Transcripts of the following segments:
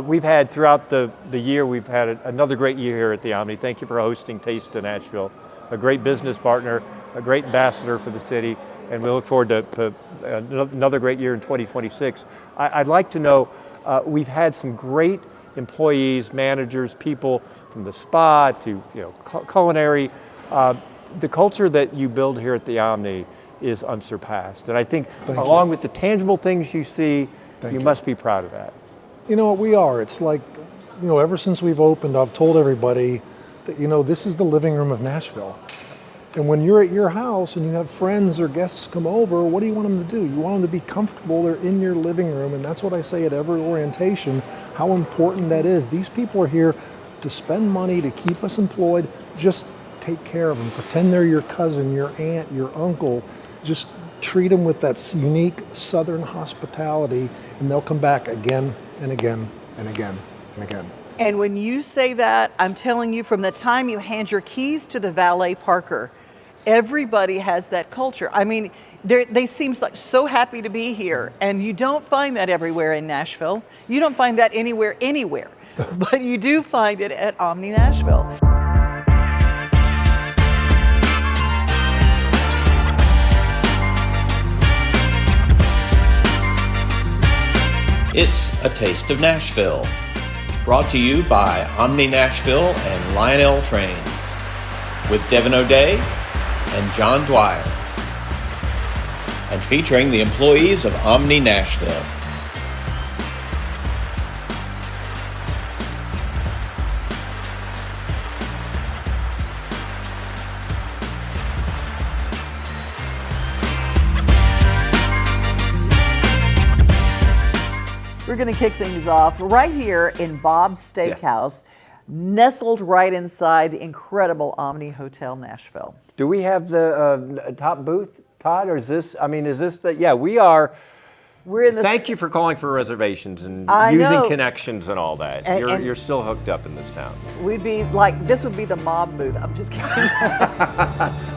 We've had throughout the year, we've had another great year here at the Omni. Thank you for hosting Taste of Nashville, a great business partner, a great ambassador for the city, and we look forward to another great year in 2026. I'd like to know, we've had some great employees, managers, people from the spa to culinary. The culture that you build here at the Omni is unsurpassed, and I think along with the tangible things you see, you must be proud of that. You know what, we are. It's like, ever since we've opened, I've told everybody that, this is the living room of Nashville. And when you're at your house and you have friends or guests come over, what do you want them to do? You want them to be comfortable. They're in your living room, and that's what I say at every orientation, how important that is. These people are here to spend money, to keep us employed. Just take care of them. Pretend they're your cousin, your aunt, your uncle. Just treat them with that unique Southern hospitality, and they'll come back again and again and again and again. And when you say that, I'm telling you, from the time you hand your keys to the valet parker, everybody has that culture. I mean, they seem like so happy to be here, and you don't find that everywhere in Nashville. You don't find that anywhere, but you do find it at Omni Nashville. It's a Taste of Nashville, brought to you by Omni Nashville and Lionel Trains, with Devin O'Day and John Dwyer, and featuring the employees of Omni Nashville. We're going to kick things off right here in Bob's Steakhouse, nestled right inside the incredible Omni Hotel Nashville. Do we have the top booth, Todd, or is this the, we are. We're in the. Thank you for calling for reservations and using connections and all that. You're still hooked up in this town. We'd be like, this would be the mob booth. I'm just kidding.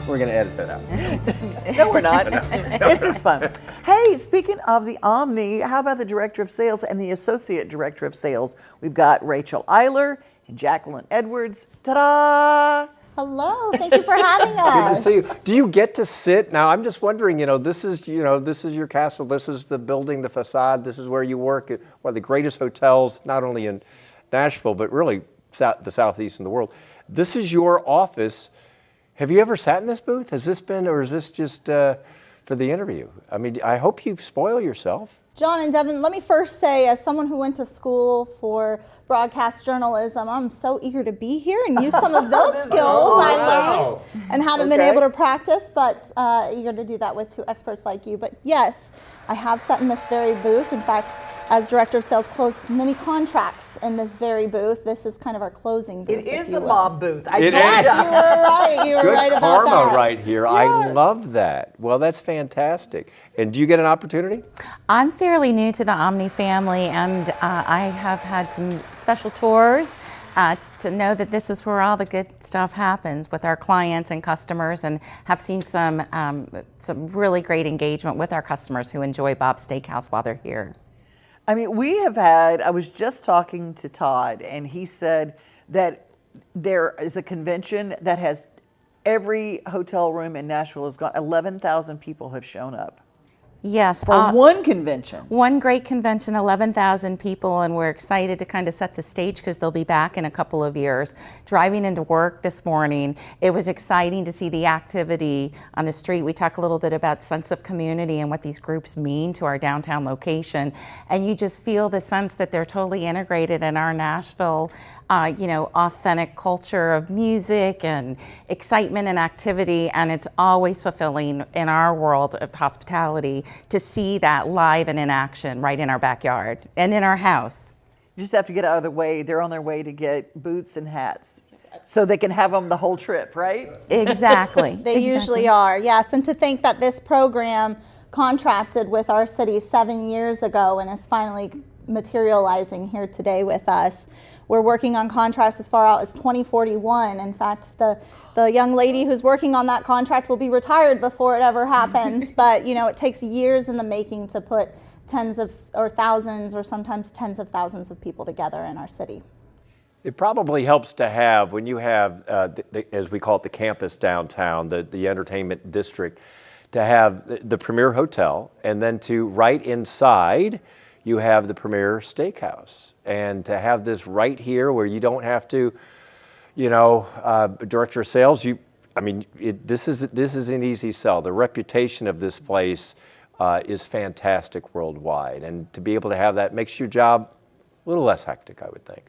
We're going to edit that out. No, we're not. It's just fun. Hey, speaking of the Omni, how about the Director of Sales and the Associate Director of Sales? We've got Rachel Eiler and Jacqueline Edwards. Ta-da! Hello, thank you for having us. Good to see you. Do you get to sit? Now, I'm just wondering, this is your castle, this is the building, the facade, this is where you work at one of the greatest hotels, not only in Nashville, but really the Southeast in the world. This is your office. Have you ever sat in this booth? Has this been, or is this just for the interview? I mean, I hope you spoil yourself. John and Devin, let me first say, as someone who went to school for broadcast journalism, I'm so eager to be here and use some of those skills I learned and haven't been able to practice, but eager to do that with two experts like you. But yes, I have sat in this very booth. In fact, as Director of Sales, closed many contracts in this very booth. This is kind of our closing booth. It is the mob booth. Yes, you were right. You were right about that. Good karma right here. Yeah. I love that. Well, that's fantastic. And do you get an opportunity? I'm fairly new to the Omni family, and I have had some special tours to know that this is where all the good stuff happens with our clients and customers, and have seen some really great engagement with our customers who enjoy Bob's Steakhouse while they're here. I mean, I was just talking to Todd, and he said that there is a convention that has every hotel room in Nashville has got 11,000 people have shown up. Yes. For one convention. One great convention, 11,000 people, and we're excited to kind of set the stage because they'll be back in a couple of years. Driving into work this morning, it was exciting to see the activity on the street. We talk a little bit about sense of community and what these groups mean to our downtown location, and you just feel the sense that they're totally integrated in our Nashville authentic culture of music and excitement and activity, and it's always fulfilling in our world of hospitality to see that live and in action right in our backyard and in our house. You just have to get out of the way. They're on their way to get boots and hats so they can have them the whole trip, right? Exactly. They usually are, yes. And to think that this program contracted with our city 7 years ago and is finally materializing here today with us. We're working on contracts as far out as 2041. In fact, the young lady who's working on that contract will be retired before it ever happens. But it takes years in the making to put tens of or thousands or sometimes tens of thousands of people together in our city. It probably helps to have, when you have, as we call it, the campus downtown, the entertainment district, to have the Premier Hotel, and then to right inside, you have the Premier Steakhouse. And to have this right here where you don't have to, director of sales, this is an easy sell. The reputation of this place is fantastic worldwide. And to be able to have that makes your job a little less hectic, I would think.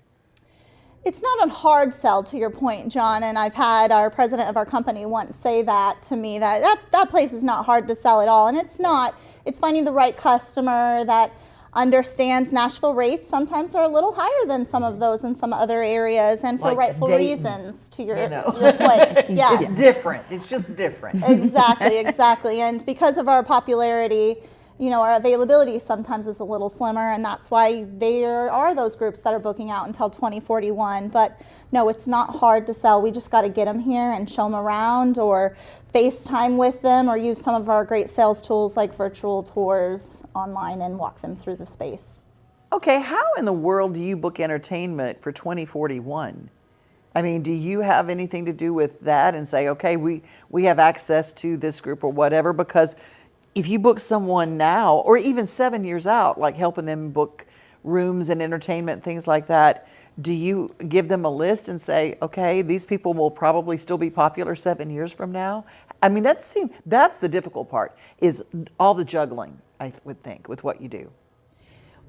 It's not a hard sell, to your point, John, and I've had our president of our company once say that to me, that place is not hard to sell at all, and it's not. It's finding the right customer that understands Nashville rates sometimes are a little higher than some of those in some other areas, and for Like rightful Dayton, reasons, to your point. Yes. It's different. It's just different. Exactly. And because of our popularity, our availability sometimes is a little slimmer, and that's why there are those groups that are booking out until 2041. But no, it's not hard to sell. We just got to get them here and show them around, or FaceTime with them, or use some of our great sales tools like virtual tours online and walk them through the space. Okay, how in the world do you book entertainment for 2041? I mean, do you have anything to do with that and say, okay, we have access to this group or whatever? Because if you book someone now, or even 7 years out, like helping them book rooms and entertainment, things like that, do you give them a list and say, okay, these people will probably still be popular 7 years from now? I mean, that's the difficult part, is all the juggling, I would think, with what you do.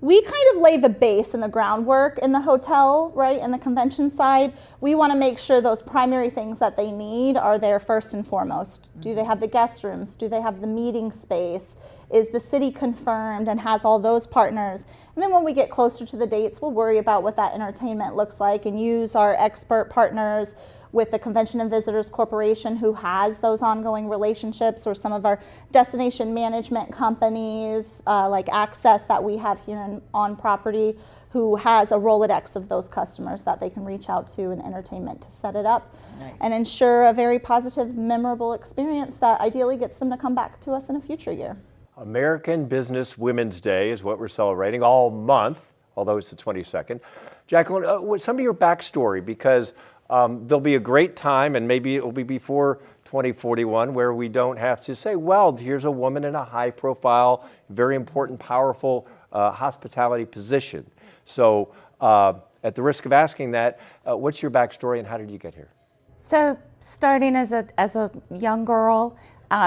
We kind of lay the base and the groundwork in the hotel, right, and the convention side. We want to make sure those primary things that they need are there first and foremost. Do they have the guest rooms? Do they have the meeting space? Is the city confirmed and has all those partners? And then when we get closer to the dates, we'll worry about what that entertainment looks like and use our expert partners with the Convention and Visitors Corporation, who has those ongoing relationships, or some of our destination management companies like Access that we have here on property, who has a Rolodex of those customers that they can reach out to in entertainment to set it up. Nice. And ensure a very positive, memorable experience that ideally gets them to come back to us in a future year. American Business Women's Day is what we're celebrating all month, although it's the 22nd. Jacqueline, what's some of your backstory? Because there'll be a great time, and maybe it will be before 2041, where we don't have to say, well, here's a woman in a high profile, very important, powerful hospitality position. So at the risk of asking that, what's your backstory and how did you get here? So starting as a young girl,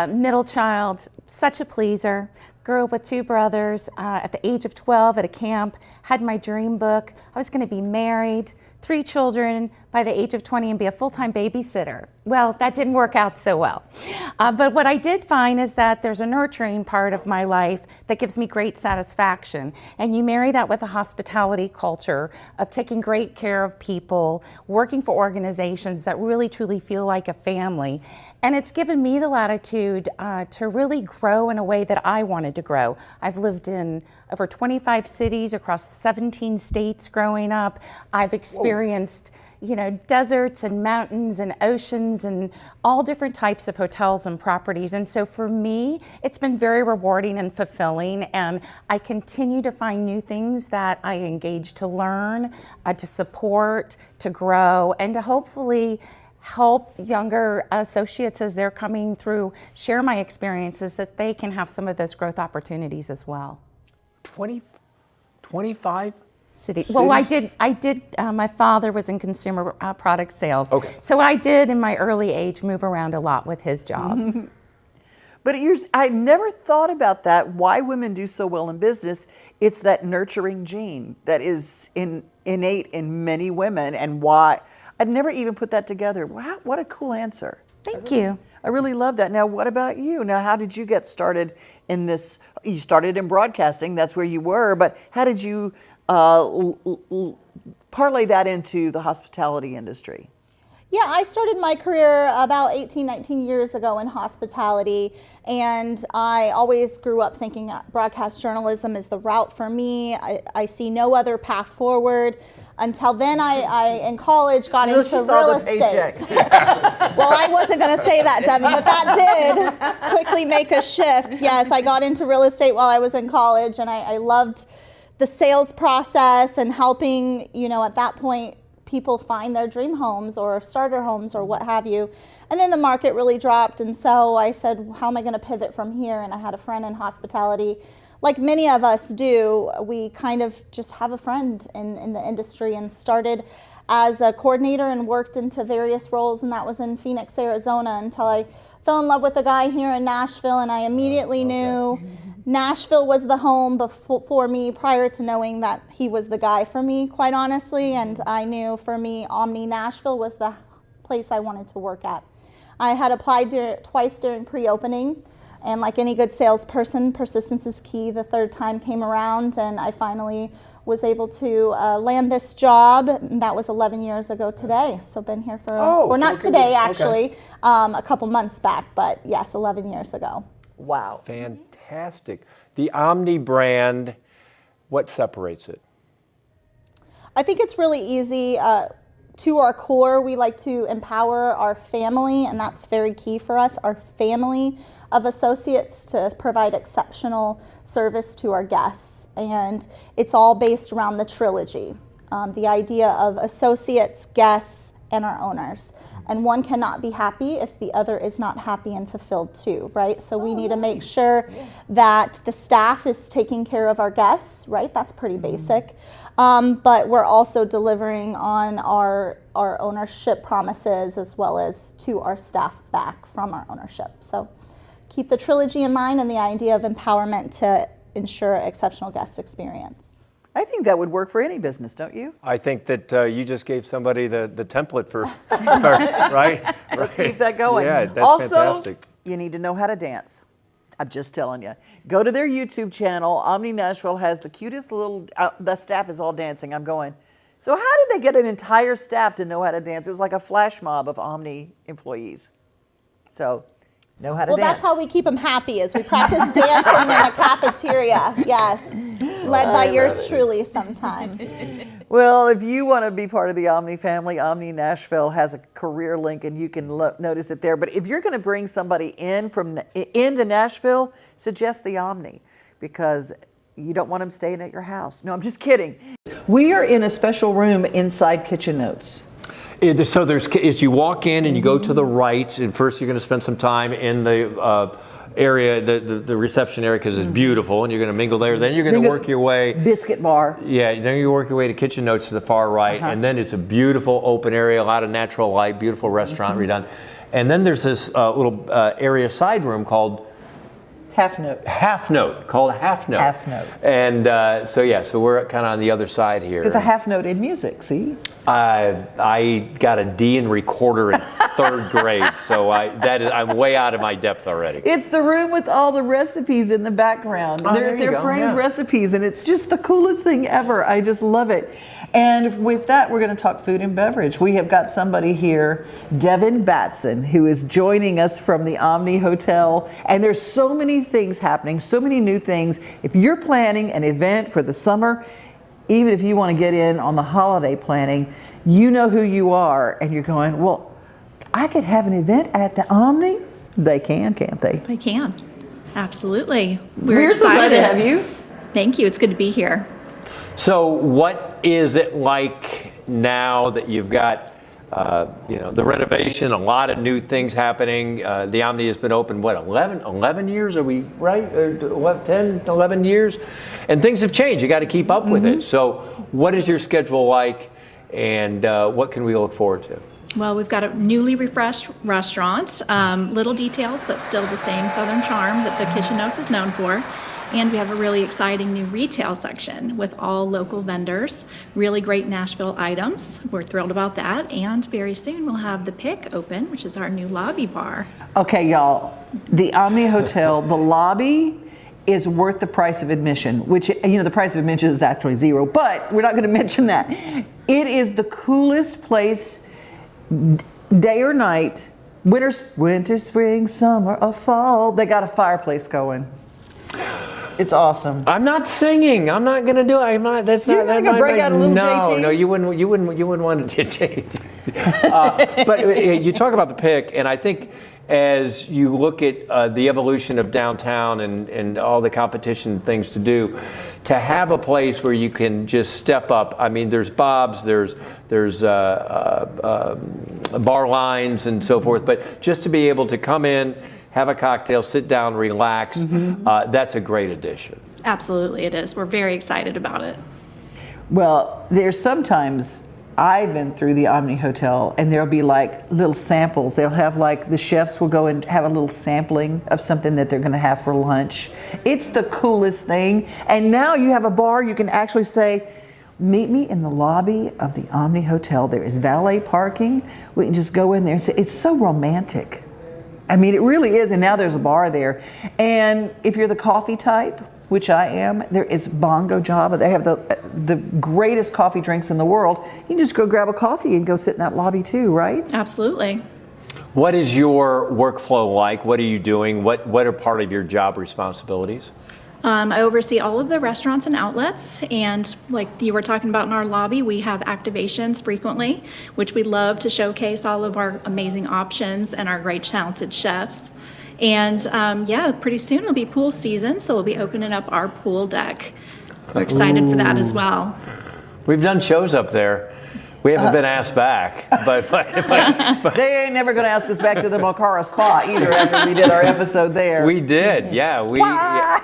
middle child, such a pleaser, grew up with two brothers. At the age of 12 at a camp, had my dream book. I was going to be married, 3 children by the age of 20, and be a full-time babysitter. Well, that didn't work out so well. But what I did find is that there's a nurturing part of my life that gives me great satisfaction. And you marry that with a hospitality culture of taking great care of people, working for organizations that really truly feel like a family. And it's given me the latitude to really grow in a way that I wanted to grow. I've lived in over 25 cities across 17 states growing up. I've experienced, deserts and mountains and oceans and all different types of hotels and properties. And so for me, it's been very rewarding and fulfilling. And I continue to find new things that I engage to learn, to support, to grow, and to hopefully help younger associates as they're coming through, share my experiences, that they can have some of those growth opportunities as well. 25 cities? Well, I did, my father was in consumer product sales. Okay. So I did in my early age move around a lot with his job. But I never thought about that, why women do so well in business. It's that nurturing gene that is innate in many women, and why. I'd never even put that together. Wow, what a cool answer. Thank you. I really love that. Now, what about you? Now, how did you get started in this? You started in broadcasting, that's where you were, but how did you parlay that into the hospitality industry? Yeah, I started my career about 18, 19 years ago in hospitality, and I always grew up thinking that broadcast journalism is the route for me. I see no other path forward. Until then, I in college got into real estate. Well, I wasn't going to say that, Devin, but that did quickly make a shift. Yes, I got into real estate while I was in college, and I loved the sales process and helping, at that point, people find their dream homes or starter homes or what have you. And then the market really dropped, and so I said, how am I going to pivot from here? And I had a friend in hospitality. Like many of us do, we kind of just have a friend in the industry, and started as a coordinator and worked into various roles, and that was in Phoenix, Arizona, until I fell in love with a guy here in Nashville, and I immediately knew Nashville was the home for me prior to knowing that he was the guy for me, quite honestly. And I knew for me, Omni Nashville was the place I wanted to work at. I had applied twice during pre-opening, and like any good salesperson, persistence is key. The third time came around, and I finally was able to land this job. And that was 11 years ago today. So been here for, or not today actually, a couple months back, but yes, 11 years ago. Wow. Fantastic. The Omni brand, what separates it? I think it's really easy. To our core, we like to empower our family, and that's very key for us, our family of associates, to provide exceptional service to our guests. And it's all based around the trilogy, the idea of associates, guests, and our owners. And one cannot be happy if the other is not happy and fulfilled too, right? So we need to make sure that the staff is taking care of our guests, right? That's pretty basic. But we're also delivering on our ownership promises, as well as to our staff back from our ownership. So keep the trilogy in mind, and the idea of empowerment to ensure exceptional guest experience. I think that would work for any business, don't you? I think that you just gave somebody the template for right? Let's keep that going. Yeah, that's also, fantastic. You need to know how to dance. I'm just telling you. Go to their YouTube channel. Omni Nashville has the cutest little, the staff is all dancing. I'm going, so how did they get an entire staff to know how to dance? It was like a flash mob of Omni employees. So, know how to dance. Well, that's how we keep them happy, is we practice dancing in the cafeteria. Yes, led by yours truly sometimes. Well, if you want to be part of the Omni family, Omni Nashville has a career link, and you can notice it there. But if you're going to bring somebody into Nashville, suggest the Omni, because you don't want them staying at your house. No, I'm just kidding. We are in a special room inside Kitchen Notes. So as you walk in and you go to the right, and first you're going to spend some time in the area, the reception area, because it's beautiful, and you're going to mingle there. Then you're going to work your way. Biscuit bar. Yeah, then you work your way to Kitchen Notes to the far right, and then it's a beautiful open area, a lot of natural light, beautiful restaurant redone. And then there's this little area side room called Half Note. Half Note, called Half Note. Half Note. And so we're kind of on the other side here. There's a half note in music, see? I got a D in recorder in third grade, so I'm way out of my depth already. It's the room with all the recipes in the background. They're framed recipes, and it's just the coolest thing ever. I just love it. And with that, we're going to talk food and beverage. We have got somebody here, Devin Batson, who is joining us from the Omni Hotel. And there's so many things happening, so many new things. If you're planning an event for the summer, even if you want to get in on the holiday planning, you know who you are, and you're going, well, I could have an event at the Omni. They can, can't they? They can. Absolutely. We're so glad to have you. Thank you. It's good to be here. So what is it like now that you've got the renovation, a lot of new things happening? The Omni has been open, 11 years? Are we right? 10, 11 years? And things have changed. You got to keep up with it. So what is your schedule like, and what can we look forward to? Well, we've got a newly refreshed restaurant, little details, but still the same Southern charm that the Kitchen Notes is known for. And we have a really exciting new retail section with all local vendors, really great Nashville items. We're thrilled about that. And very soon we'll have the Pick open, which is our new lobby bar. Okay, y'all, the Omni Hotel, the lobby is worth the price of admission, which, the price of admission is actually $0, but we're not going to mention that. It is the coolest place day or night, winter, spring, summer, or fall, they got a fireplace going. It's awesome. I'm not singing. I'm not going to do it. I'm not. That's You're not. not gonna break out a little no, JT? No, you wouldn't want to JT. But you talk about the pick, and I think as you look at the evolution of downtown and all the competition things to do, to have a place where you can just step up. I mean, there's Bob's, there's bar lines and so forth, but just to be able to come in, have a cocktail, sit down, relax, that's a great addition. Absolutely, it is. We're very excited about it. Well, there's sometimes I've been through the Omni Hotel and there'll be like little samples. They'll have like the chefs will go and have a little sampling of something that they're going to have for lunch. It's the coolest thing. And now you have a bar, you can actually say, meet me in the lobby of the Omni Hotel. There is valet parking. We can just go in there and say, it's so romantic. I mean, it really is, and now there's a bar there. And if you're the coffee type, which I am, there is Bongo Java. They have the greatest coffee drinks in the world. You can just go grab a coffee and go sit in that lobby too, right? Absolutely. What is your workflow like? What are you doing? What are part of your job responsibilities? I oversee all of the restaurants and outlets, and like you were talking about in our lobby, we have activations frequently, which we love to showcase all of our amazing options and our great talented chefs. And yeah, pretty soon it'll be pool season, so we'll be opening up our pool deck. We're excited for that as well. We've done shows up there. We haven't been asked back, but They ain't never going to ask us back to the Mocara Spa either after we did our episode there. we did, yeah. Well,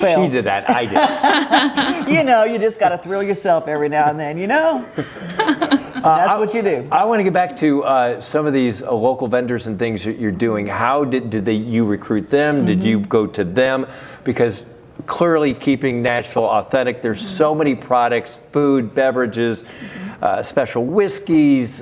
She did that, I did. you know, you just got to thrill yourself every now and then, you know? That's what you do. I want to get back to some of these local vendors and things that you're doing. How did you recruit them? Did you go to them? Because clearly keeping Nashville authentic, there's so many products, food, beverages, special whiskeys,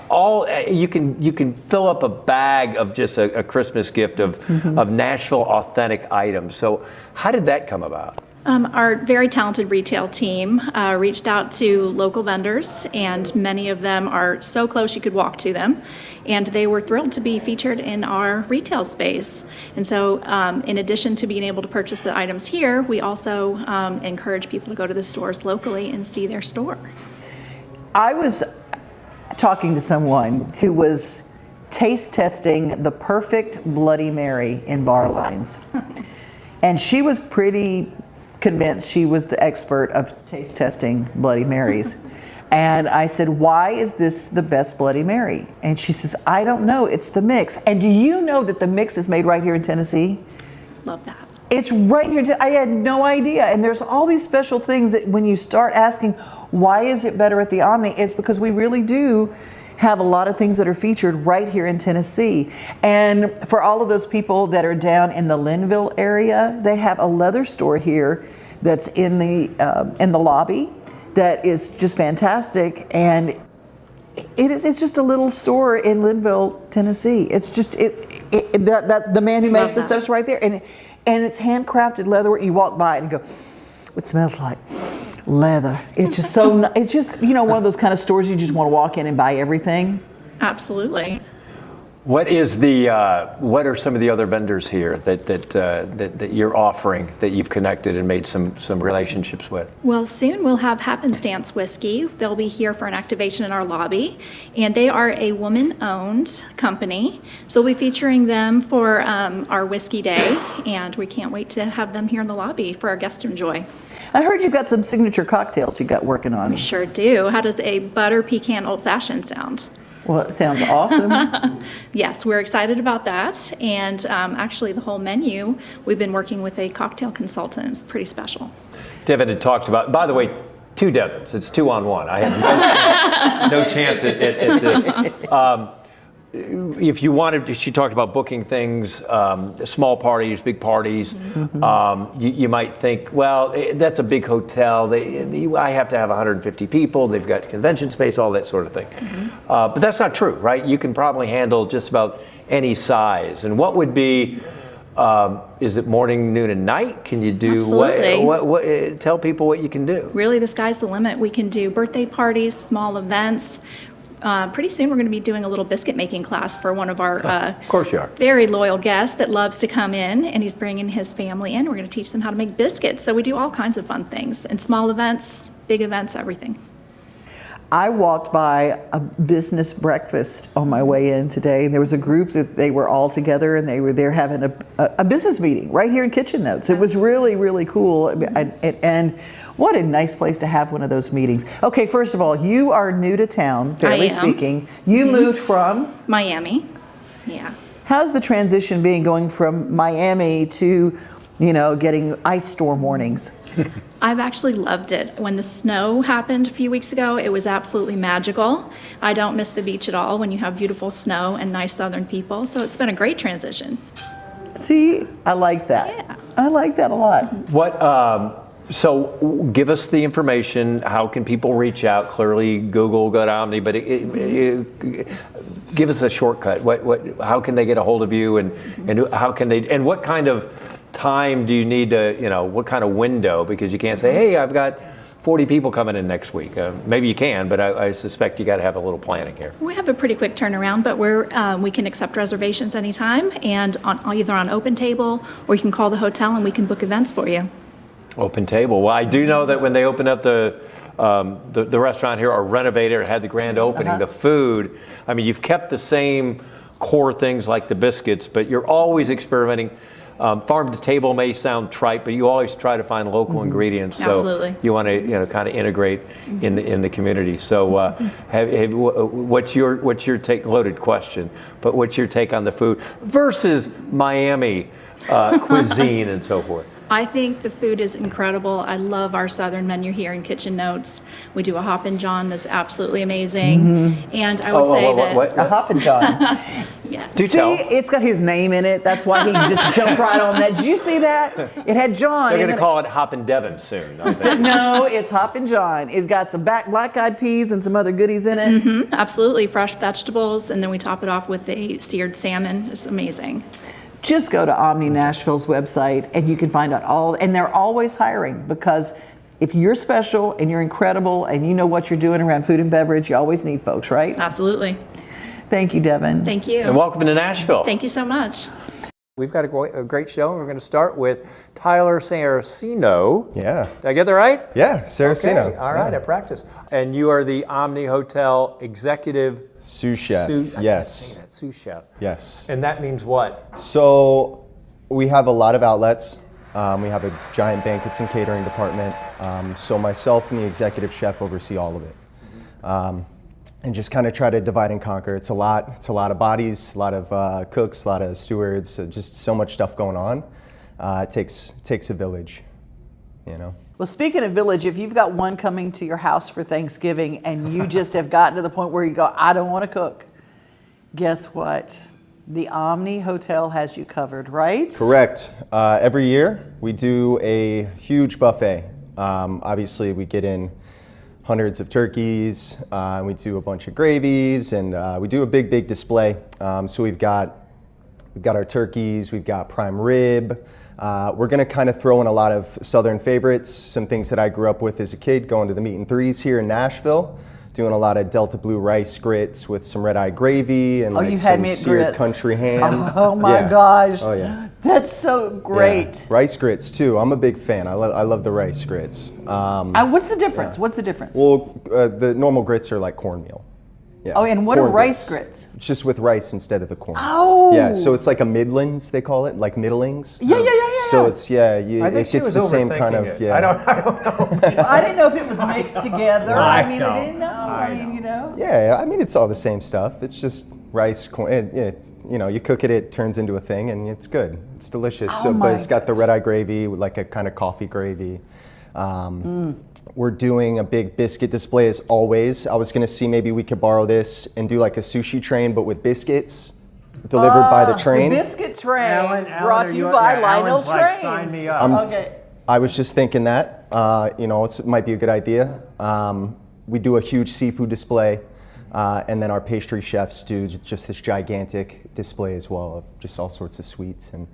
all you can fill up a bag of just a Christmas gift of Nashville authentic items. So how did that come about? Our very talented retail team reached out to local vendors, and many of them are so close you could walk to them, and they were thrilled to be featured in our retail space. And so in addition to being able to purchase the items here, we also encourage people to go to the stores locally and see their store. I was talking to someone who was taste testing the perfect Bloody Mary in bar lines. And she was pretty convinced she was the expert of taste testing Bloody Marys. And I said, why is this the best Bloody Mary? And she says, I don't know, it's the mix. And do you know that the mix is made right here in Tennessee? Love that. It's right here. I had no idea. And there's all these special things that when you start asking, why is it better at the Omni? It's because we really do have a lot of things that are featured right here in Tennessee. And for all of those people that are down in the Linville area, they have a leather store here that's in the lobby that is just fantastic. And it's just a little store in Linville, Tennessee. It's just that's the man who makes the stuff's right there, and it's handcrafted leather. You walk by it and go, it smells like leather. It's just so. It's just one of those kind of stores you just want to walk in and buy everything. Absolutely. What are some of the other vendors here that you're offering that you've connected and made some relationships with? Well, soon we'll have Happenstance Whiskey. They'll be here for an activation in our lobby, and they are a woman-owned company. So we'll be featuring them for our Whiskey Day, and we can't wait to have them here in the lobby for our guests to enjoy. I heard you've got some signature cocktails you got working on. We sure do. How does a butter pecan old-fashioned sound? Well, it sounds awesome. Yes, we're excited about that. And actually, the whole menu, we've been working with a cocktail consultant. It's pretty special. Devin had talked about, by the way, 2 Devins. It's 2 on 1. I have no chance at this. If you wanted, she talked about booking things, small parties, big parties. Mm-hmm. You might think, well, that's a big hotel. I have to have 150 people. They've got convention space, all that sort of thing. Mm-hmm. But that's not true, right? You can probably handle just about any size. And what would be, is it morning, noon, and night? Can you do, Absolutely. Tell people what you can do. Really, the sky's the limit. We can do birthday parties, small events, pretty soon we're going to be doing a little biscuit making class for one of our Of course you are. very loyal guests that loves to come in, and he's bringing his family in. We're going to teach them how to make biscuits. So we do all kinds of fun things, and small events, big events, everything. I walked by a business breakfast on my way in today, and there was a group that they were all together, and they were there having a business meeting right here in Kitchen Notes. It was really, really cool, and what a nice place to have one of those meetings. Okay, first of all, you are new to town, fairly speaking. You moved from? Miami, yeah. How's the transition being going from Miami to, getting ice storm warnings? I've actually loved it. When the snow happened a few weeks ago, it was absolutely magical. I don't miss the beach at all when you have beautiful snow and nice southern people, so it's been a great transition. See, I like that. Yeah. I like that a lot. What? So give us the information. How can people reach out? Clearly, Google, go to Omni, but give us a shortcut. How can they get a hold of you, and how can they? And what kind of time do you need to? What kind of window? Because you can't say, hey, I've got 40 people coming in next week. Maybe you can, but I suspect you got to have a little planning here. We have a pretty quick turnaround, but we can accept reservations anytime, and either on Open Table, or you can call the hotel and we can book events for you. Open Table. Well, I do know that when they opened up the restaurant here, or renovated, or had the grand opening, the food, I mean, you've kept the same core things like the biscuits, but you're always experimenting. Farm to table may sound trite, but you always try to find local ingredients. So Absolutely. you want to kind of integrate in the community. So what's your take? Loaded question, but what's your take on the food versus Miami cuisine and so forth? I think the food is incredible. I love our southern menu here in Kitchen Notes. We do a Hoppin' John that's absolutely amazing. And I would say that A Hoppin' John. yes. Do See, tell. it's got his name in it. That's why he just jumped right on that. Did you see that? It had John They're in going it. to call it Hoppin' Devon soon. I think. No, it's Hoppin' John. It's got some black-eyed peas and some other goodies in it. Absolutely, fresh vegetables, and then we top it off with a seared salmon. It's amazing. Just go to Omni Nashville's website and you can find out all, and they're always hiring, because if you're special and you're incredible and you know what you're doing around food and beverage, you always need folks, right? Absolutely. Thank you, Devin. Thank you. And welcome to Nashville. Thank you so much. We've got a great show, and we're going to start with Tyler Saraceno. Yeah. Did I get that right? Yeah, Saraceno. Okay, all right, I practiced. And you are the Omni Hotel Executive Sous chef. I can't Yes. say that, sous chef. Yes. And that means what? So we have a lot of outlets. We have a giant banquets and catering department. So myself and the executive chef oversee all of it. And just kind of try to divide and conquer. It's a lot of bodies, a lot of cooks, a lot of stewards, just so much stuff going on. It takes a village, Well, speaking of village, if you've got one coming to your house for Thanksgiving and you just have gotten to the point where you go, I don't want to cook, guess what? The Omni Hotel has you covered, right? Correct. Every year we do a huge buffet. Obviously we get in hundreds of turkeys, we do a bunch of gravies, and we do a big display. So we've got our turkeys, we've got prime rib. We're gonna kind of throw in a lot of Southern favorites, some things that I grew up with as a kid, going to the Meat and Threes here in Nashville, doing a lot of Delta Blue rice grits with some red-eye gravy and you had some me at seared grits. country ham. Oh my Yeah. gosh. Oh yeah. That's so great. Yeah. Rice grits too. I'm a big fan. I love the rice grits. What's the difference? What's the difference? Well, the normal grits are like cornmeal. Yeah. Oh, and what are Corn rice grits? It's just with rice instead of the corn. Oh. Yeah, so it's like a middlings, they call it, like middlings. Yeah. So it's, I think it she gets was the same kind overthinking of, it. yeah. I don't know. Well, I didn't know if it was mixed together. I mean, know. I didn't know. I know. Yeah, I mean, it's all the same stuff. It's just rice, corn, you cook it, it turns into a thing, and it's good. It's delicious. Oh But it's got the red-eye gravy, with like a kind of coffee gravy. We're doing a big biscuit display as always. I was gonna see maybe we could borrow this and do like a sushi train, but with biscuits delivered by the train. The biscuit train Alan, brought to you by Lionel Alan's like, Trains. sign me up. Okay. I was just thinking that, it might be a good idea. We do a huge seafood display, and then our pastry chefs do just this gigantic display as well of just all sorts of sweets, and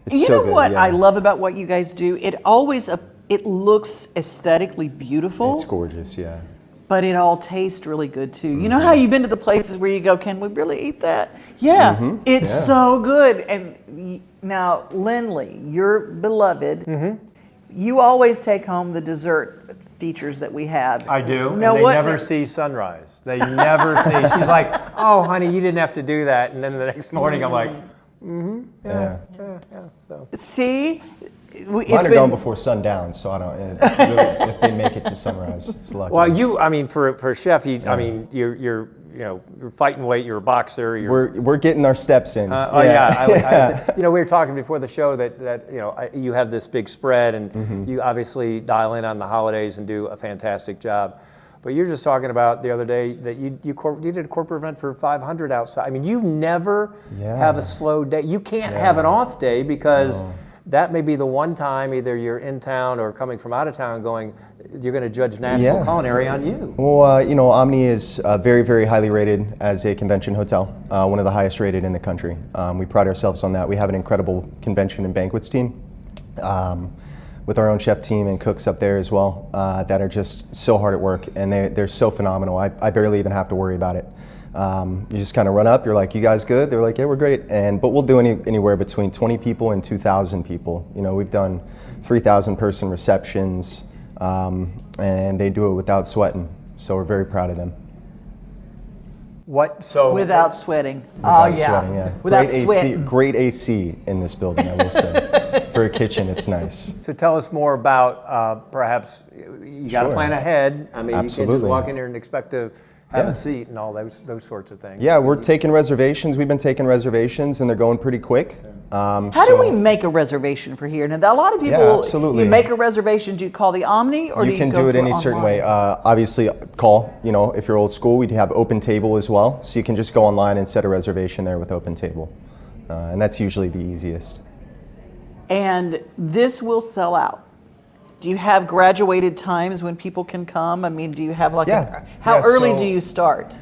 it's You so know good, what yeah. I love about what you guys do? It looks aesthetically beautiful. It's gorgeous, yeah. but it all tastes really good too. You know how you've been to the places where you go, can we really eat that? Yeah, it's so good. And now, Lindley, your beloved, you always take home the dessert features that we have. I do, Now, and they what- never see sunrise. They never see. She's like, oh, honey, you didn't have to do that. And then the next morning, I'm like, Yeah. so. See? Mine are gone before sundown, so I don't. If they make it to sunrise, it's lucky. Well, I mean, for a chef, I mean, you're fighting weight. You're a boxer. We're getting our steps in. We were talking before the show that you have this big spread, and you obviously dial in on the holidays and do a fantastic job. But you're just talking about the other day that you did a corporate event for 500 outside. I mean, you never have a slow day. You can't have an off day because that may be the one time either you're in town or coming from out of town going, you're going to judge Nashville culinary on you. Well, Omni is very, very highly rated as a convention hotel, one of the highest rated in the country. We pride ourselves on that. We have an incredible convention and banquets team with our own chef team and cooks up there as well that are just so hard at work, and they're so phenomenal. I barely even have to worry about it. You just kind of run up, you're like, you guys good? They're like, yeah, we're great. But we'll do anywhere between 20 people and 2,000 people. We've done 3,000 person receptions, and they do it without sweating. So we're very proud of them. Without sweating. Without sweating, yeah. Without great sweating. AC, great AC in this building, I will say. For a kitchen, it's nice. So tell us more about perhaps you got to plan ahead. I mean, you can't just walk in here and expect to have a seat and all those sorts of things. Yeah, we're taking reservations. We've been taking reservations, and they're going pretty quick. How do we make a reservation for here? Now, a lot of people, absolutely. You make a reservation, do you call the Omni or do you can go do it through any certain online? way. Obviously, call, if you're old school, we have Open Table as well. So you can just go online and set a reservation there with Open Table. And that's usually the easiest. And this will sell out. Do you have graduated times when people can come? I mean, do you have how early do you start?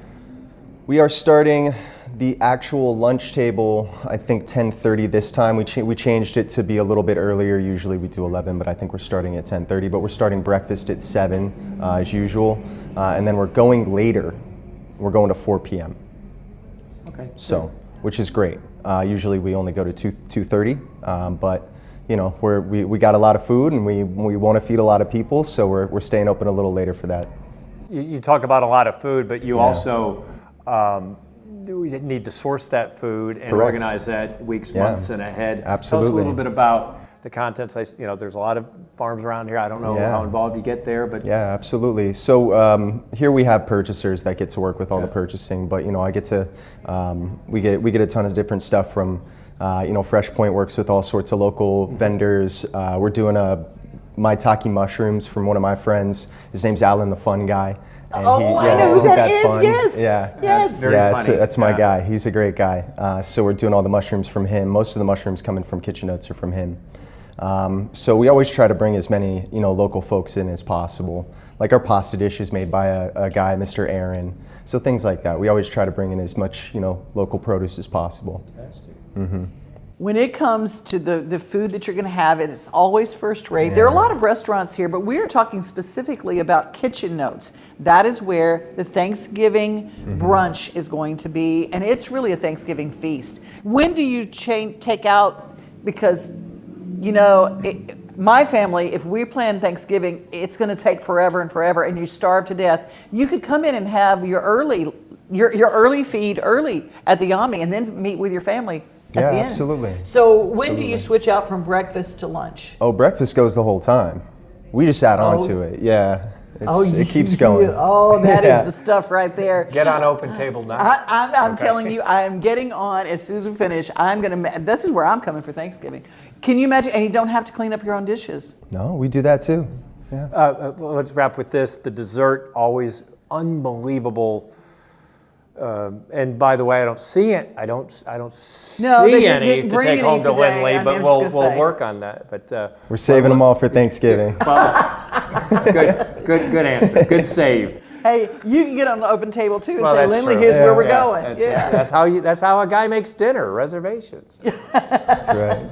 We are starting the actual lunch table, I think 10:30 this time. We changed it to be a little bit earlier. Usually we do 11, but I think we're starting at 10:30. But we're starting breakfast at 7 as usual. And then we're going later. We're going to 4 p.m. Okay. So, which is great. Usually we only go to 2:30, but we got a lot of food and we want to feed a lot of people, so we're staying open a little later for that. You talk about a lot of food, but you also we need to source that food and organize that weeks, months, and ahead. Absolutely. Tell us a little bit about the contents. There's a lot of farms around here. I don't know how involved you get there, but yeah, absolutely. So here we have purchasers that get to work with all the purchasing, but I get to we get a ton of different stuff from Fresh Point works with all sorts of local vendors. We're doing maitake mushrooms from one of my friends. His name's Alan, the fun guy. And I know who that is. Fun? Yes. Yeah. Yes. That's my guy. He's a great guy. So we're doing all the mushrooms from him. Most of the mushrooms coming from Kitchen Notes are from him. So we always try to bring as many local folks in as possible. Like our pasta dish is made by a guy, Mr. Aaron. So things like that. We always try to bring in as much local produce as possible. fantastic. Mm-hmm. When it comes to the food that you're going to have, it is always first rate. There are a lot of restaurants here, but we're talking specifically about Kitchen Notes. That is where the Thanksgiving brunch is going to be, and it's really a Thanksgiving feast. When do you take out? Because, my family, if we plan Thanksgiving, it's going to take forever and forever, and you starve to death. You could come in and have your early feed early at the Omni, and then meet with your family. At the end. Absolutely. So when do you switch out from breakfast to lunch? Oh, breakfast goes the whole time. We just add on to it. Yeah. It keeps going. Oh, that is the stuff right there. Get on Open Table now. I'm telling you, I am getting on as soon as we finish. This is where I'm coming for Thanksgiving. Can you imagine? And you don't have to clean up your own dishes. No, we do that too. Yeah. Well, let's wrap with this. The dessert, always unbelievable. And by the way, I don't see it. I don't see any to take home to Lindley, but we'll work on that. But we're saving them all for Thanksgiving. Good answer. Good save. Hey, you can get on the Open Table too and say, Lindley, here's where we're going. That's how a guy makes dinner. Reservations. That's right.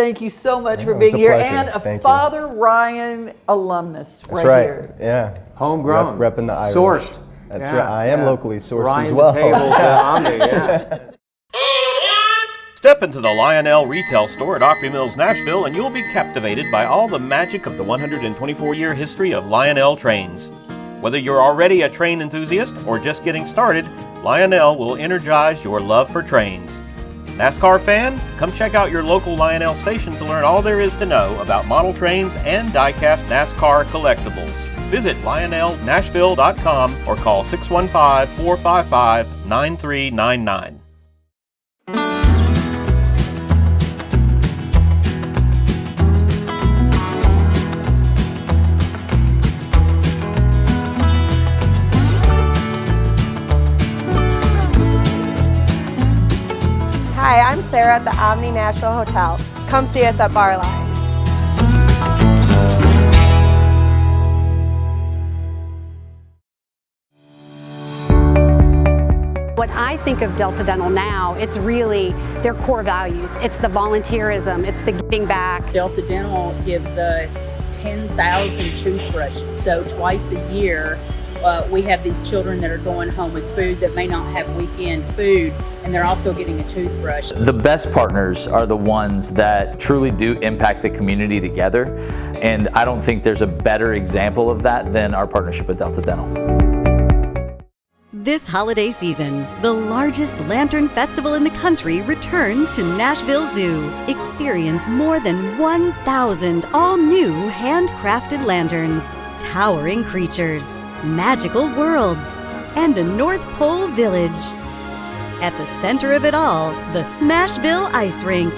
Thank you so much for it was being a here. pleasure. And a Thank you. Father Ryan alumnus That's right. here. Yeah. Homegrown. Repping the Irish. Sourced. That's Yeah, right. I am yeah. locally sourced Ryan as well. the table to Omni, yeah. Step into the Lionel retail store at Opry Mills, Nashville, and you'll be captivated by all the magic of the 124-year history of Lionel trains. Whether you're already a train enthusiast or just getting started, Lionel will energize your love for trains. NASCAR fan? Come check out your local Lionel station to learn all there is to know about model trains and die-cast NASCAR collectibles. Visit LionelNashville.com or call 615-455-9399. Hi, I'm Sarah at the Omni Nashville Hotel. Come see us at Bar Lines. When I think of Delta Dental now, it's really their core values. It's the volunteerism, it's the giving back. Delta Dental gives us 10,000 toothbrushes. So twice a year, we have these children that are going home with food that may not have weekend food, and they're also getting a toothbrush. The best partners are the ones that truly do impact the community together, and I don't think there's a better example of that than our partnership with Delta Dental. This holiday season, the largest lantern festival in the country returns to Nashville Zoo. Experience more than 1,000 all-new handcrafted lanterns, towering creatures, magical worlds, and a North Pole village. At the center of it all, the Smashville Ice Rink.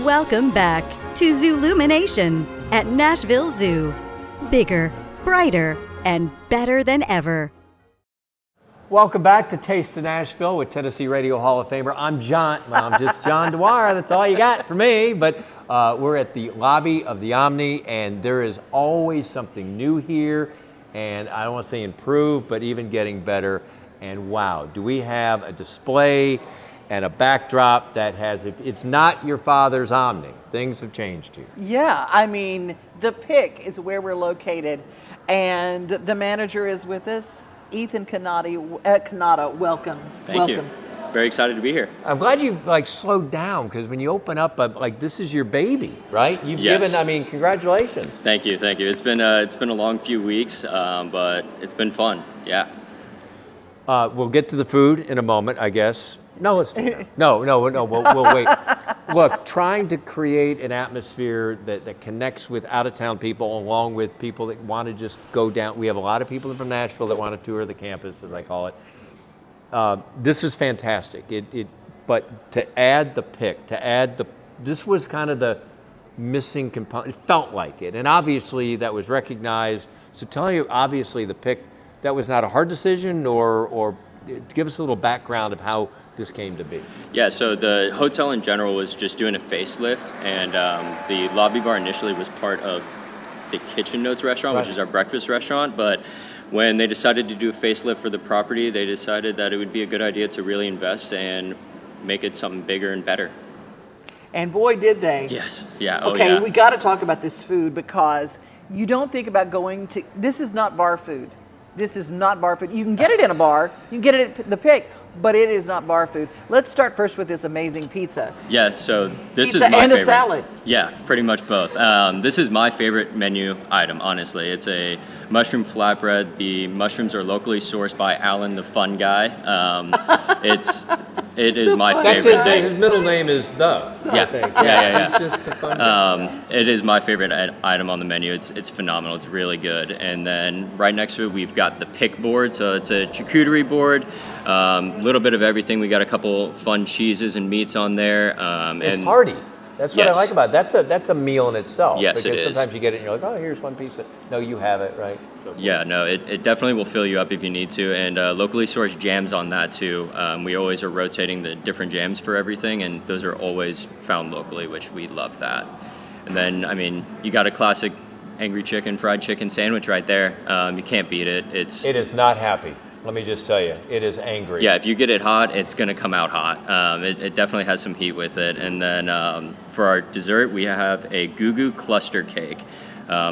Welcome back to Zoolumination at Nashville Zoo. Bigger, brighter, and better than ever. Welcome back to Taste of Nashville with Tennessee Radio Hall of Famer. I'm just John Dwyer. That's all you got for me. But we're at the lobby of the Omni, and there is always something new here. And I don't want to say improve, but even getting better. And wow, do we have a display and a backdrop that has, if it's not your father's Omni, things have changed here. Yeah, I mean, the pick is where we're located. And the manager is with us. Ethan Cannata, welcome. Thank you. Very excited to be here. I'm glad you slowed down, because when you open up, this is your baby, right? You've Yes. given, congratulations. Thank you. It's been a long few weeks, but it's been fun. Yeah. We'll get to the food in a moment, I guess. No, let's do that. No, we'll wait. Look, trying to create an atmosphere that connects with out-of-town people, along with people that want to just go down. We have a lot of people from Nashville that want to tour the campus, as I call it. This is fantastic. But to add the pick, this was kind of the missing component. It felt like it, and obviously that was recognized. So tell you, obviously the pick, that was not a hard decision, or give us a little background of how this came to be. Yeah, so the hotel in general was just doing a facelift, and the lobby bar initially was part of the Kitchen Notes restaurant, which is our breakfast restaurant, but when they decided to do a facelift for the property, they decided that it would be a good idea to really invest and make it something bigger and better. And boy, did they. Yes, yeah, Okay, we got to talk about this food, because you don't think about going to, this is not bar food. This is not bar food. You can get it in a bar, you can get it at the Pick, but it is not bar food. Let's start first with this amazing pizza. Yeah, so this Pizza is my and favorite. a salad. Yeah, pretty much both. This is my favorite menu item, honestly. It's a mushroom flatbread. The mushrooms are locally sourced by Alan, the fun guy. It is my favorite thing. His middle name is I think. Yeah. It's just the fun guy. It is my favorite item on the menu. It's phenomenal. It's really good. And then right next to it, we've got the pick board. So it's a charcuterie board. Little bit of everything. We got a couple fun cheeses and meats on there. It's hearty. That's what Yes. I like about it. That's a meal in itself. Yes, it because is. sometimes you get it and you're like, oh, here's one pizza. No, you have it, right? So, Yeah, no, it definitely will fill you up if you need to. And locally sourced jams on that too. We always are rotating the different jams for everything, and those are always found locally, which we love that. And then, you got a classic Angry Chicken fried chicken sandwich right there. You can't beat it. it is not happy. let me just tell you, it is angry. Yeah, if you get it hot, it's going to come out hot. It definitely has some heat with it. And then for our dessert, we have a Goo Goo cluster cake.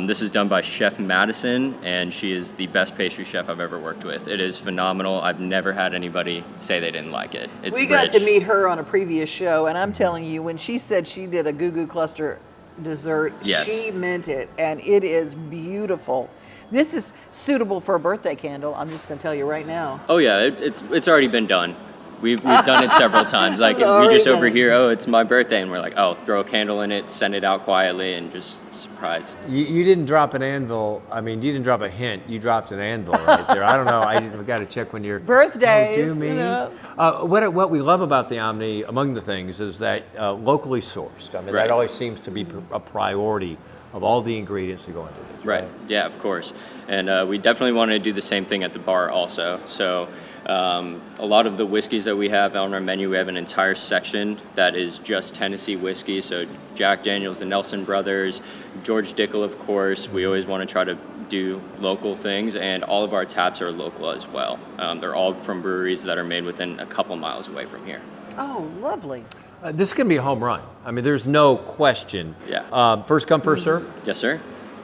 This is done by Chef Madison, and she is the best pastry chef I've ever worked with. It is phenomenal. I've never had anybody say they didn't like it. It's We got to meet her on a previous show, and I'm telling you, when she said she did a Goo Goo cluster dessert, Yes. she meant it, and it is beautiful. This is suitable for a birthday candle. I'm just going to tell you right now. Oh yeah, it's already been done. We've done it several times. Like we already just done over it. here, oh, it's my birthday, and we're like, oh, throw a candle in it, send it out quietly, and just surprise. You didn't drop an anvil. I mean, you didn't drop a hint. You dropped an anvil right there. I don't know. We got to check when you're Birthdays, Oh, do me. you know. What we love about the Omni, among the things, is that locally sourced. I mean, Right. that always seems to be a priority of all the ingredients that go into this. Right. Yeah, of course. And we definitely want to do the same thing at the bar also. So a lot of the whiskeys that we have on our menu, we have an entire section that is just Tennessee whiskey. So Jack Daniels, the Nelson Brothers, George Dickel, of course. We always want to try to do local things, and all of our taps are local as well. They're all from breweries that are made within a couple miles away from here. Oh, lovely. This is going to be a home run. I mean, there's no question. Yeah. First come, first serve? Yes, sir.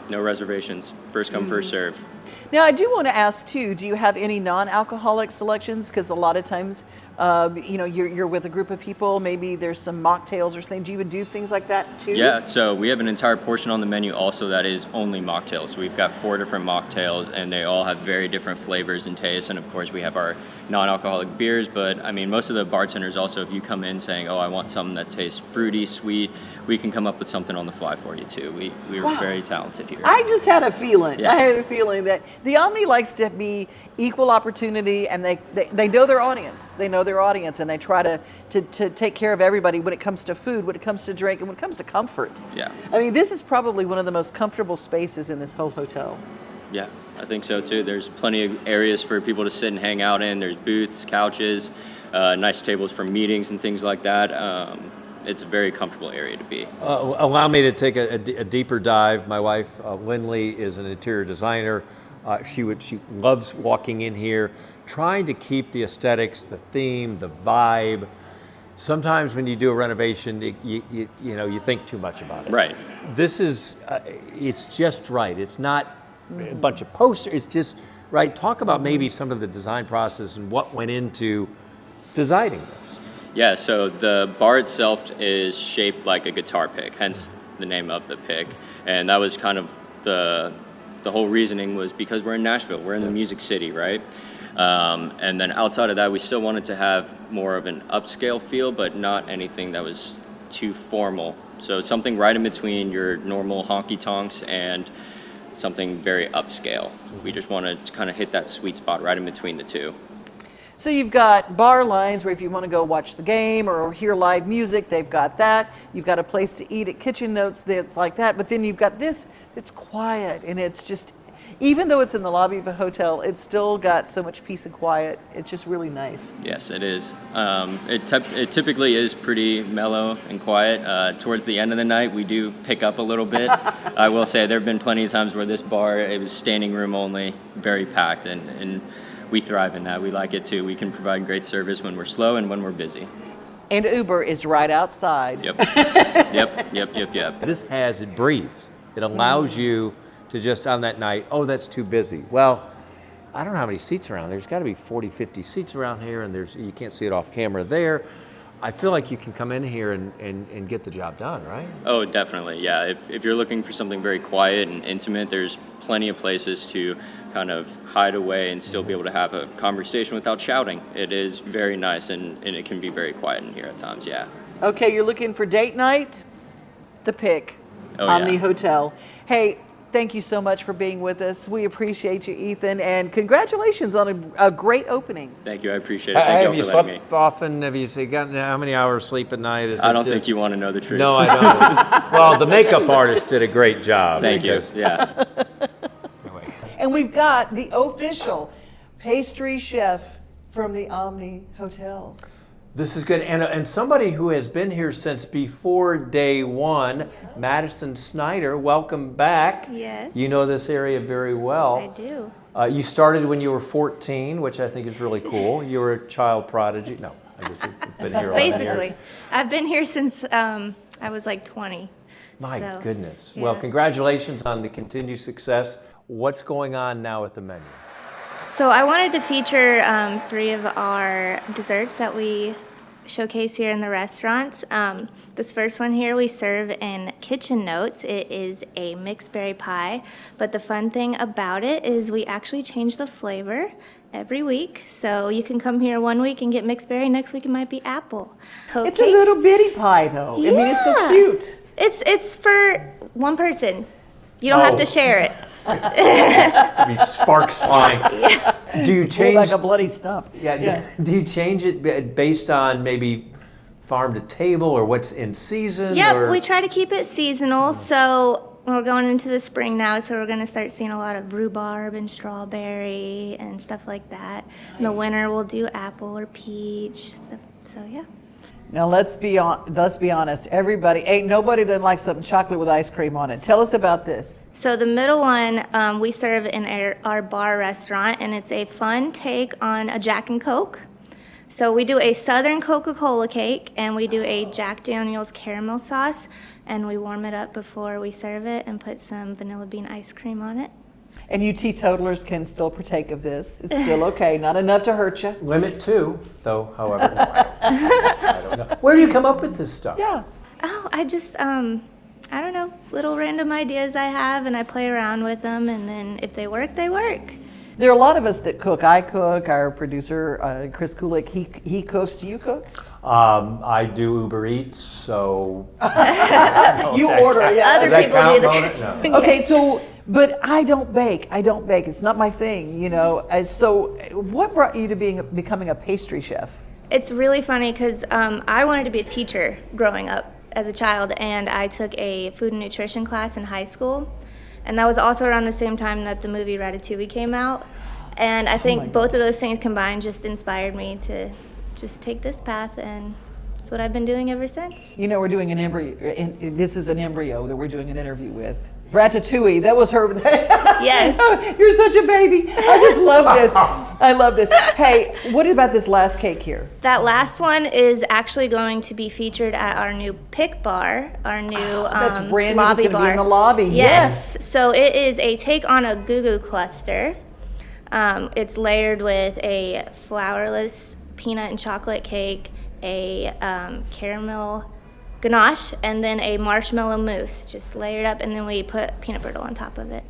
No reservations. First come, first serve. Now, I do want to ask too, do you have any non-alcoholic selections? Because a lot of times, you're with a group of people, maybe there's some mocktails or something. Do you even do things like that too? Yeah, so we have an entire portion on the menu also that is only mocktails. So we've got 4 different mocktails, and they all have very different flavors and tastes. And of course, we have our non-alcoholic beers. But I mean, most of the bartenders also, if you come in saying, "Oh, I want something that tastes fruity, sweet," we can come up with something on the fly for you too. We're Wow. very talented here. I just had a feeling. Yeah. I had a feeling that the Omni likes to be equal opportunity, and they know their audience. They know their audience, and they try to take care of everybody when it comes to food, when it comes to drink, and when it comes to comfort. Yeah. I mean, this is probably one of the most comfortable spaces in this whole hotel. Yeah, I think so too. There's plenty of areas for people to sit and hang out in. There's booths, couches, nice tables for meetings and things like that. It's a very comfortable area to be. Allow me to take a deeper dive. My wife, Lindley, is an interior designer. She loves walking in here, trying to keep the aesthetics, the theme, the vibe. Sometimes when you do a renovation, you think too much about it. Right. This is, it's just right. It's not a bunch of posters. It's just right. Talk about maybe some of the design process and what went into designing this. Yeah, so the bar itself is shaped like a guitar pick, hence the name of the pick. And that was kind of the whole reasoning was because we're in Nashville, we're in the music city, right? And then outside of that, we still wanted to have more of an upscale feel, but not anything that was too formal. So something right in between your normal honky tonks and something very upscale. We just wanted to kind of hit that sweet spot right in between the two. So you've got bar lines where if you want to go watch the game or hear live music, they've got that. You've got a place to eat at Kitchen Notes that's like that. But then you've got this, it's quiet, and it's just, even though it's in the lobby of a hotel, it's still got so much peace and quiet. It's just really nice. Yes, it is. It typically is pretty mellow and quiet. Towards the end of the night, we do pick up a little bit. I will say there have been plenty of times where this bar, it was standing room only, very packed, and we thrive in that. We like it too. We can provide great service when we're slow and when we're busy. And Uber is right outside. Yep. Yep. It breathes. It allows you to just on that night, oh, that's too busy. Well, I don't know how many seats around. There's got to be 40, 50 seats around here, and you can't see it off camera there. I feel like you can come in here and get the job done, right? Oh, definitely, yeah. If you're looking for something very quiet and intimate, there's plenty of places to kind of hide away and still be able to have a conversation without shouting. It is very nice, and it can be very quiet in here at times, yeah. Okay, you're looking for date night? The pick. Oh, Omni yeah. Hotel. Hey, thank you so much for being with us. We appreciate you, Ethan, and congratulations on a great opening. Thank you, I appreciate it. Thank you all for letting me. Have you slept often? Have you gotten how many hours sleep at night? I don't think you want to know the truth. No, I don't. Well, the makeup artist did a great job. Thank you, yeah. And we've got the official pastry chef from the Omni Hotel. This is good. And somebody who has been here since before day one, Madison Snyder, welcome back. Yes. You know this area very well. I do. You started when you were 14, which I think is really cool. You were a child prodigy. No, I just have been here 11 Basically, years. I've been here since I was like 20. My so, goodness. yeah. Well, congratulations on the continued success. What's going on now at the menu? So I wanted to feature 3 of our desserts that we showcase here in the restaurants. This first one here we serve in Kitchen Notes. It is a mixed berry pie, but the fun thing about it is we actually change the flavor every week. So you can come here one week and get mixed berry, next week it might be apple. It's a little bitty pie though. I mean, it's so cute. It's for one person. You don't have to share it. Be sparks flying. Yeah. Do you change like a bloody stump? Yeah. Do you change it based on maybe farm to table or what's in season? Yep, or? we try to keep it seasonal. So we're going into the spring now, so we're going to start seeing a lot of rhubarb and strawberry and stuff like that. Nice. In the winter, we'll do apple or peach. So yeah. Now let's be honest. Everybody, ain't nobody doesn't like something chocolate with ice cream on it. Tell us about this. So the middle one we serve in our bar restaurant, and it's a fun take on a Jack and Coke. So we do a Southern Coca-Cola cake, and we do a Jack Daniel's caramel sauce, and we warm it up before we serve it and put some vanilla bean ice cream on it. And you teetotalers can still partake of this. It's still okay. Not enough to hurt you. Limit 2, though, however. I don't know. Where do you come up with this stuff? Yeah. Oh, I just, I don't know, little random ideas I have, and I play around with them, and then if they work, they work. There are a lot of us that cook. I cook. Our producer, Chris Kulik, he cooks. Do you cook? I do Uber Eats, so... You order, yeah. Other people do the... No. Okay, so... But I don't bake. It's not my thing, you know. So what brought you to becoming a pastry chef? It's really funny because I wanted to be a teacher growing up as a child, and I took a food and nutrition class in high school. And that was also around the same time that the movie Ratatouille came out. And I think both of those things combined just inspired me to just take this path, and it's what I've been doing ever since. You know, we're doing an embryo. This is an embryo that we're doing an interview with. Ratatouille, that was her. Yes. Oh, you're such a baby. I just love this. I love this. Hey, what about this last cake here? That last one is actually going to be featured at our new Pick Bar, our new that's brand new. lobby It's gonna bar. be in the lobby. Yes. So it is a take on a Goo Goo cluster. It's layered with a flourless peanut and chocolate cake, a caramel ganache, and then a marshmallow mousse, just layered up, and then we put peanut brittle on top of it.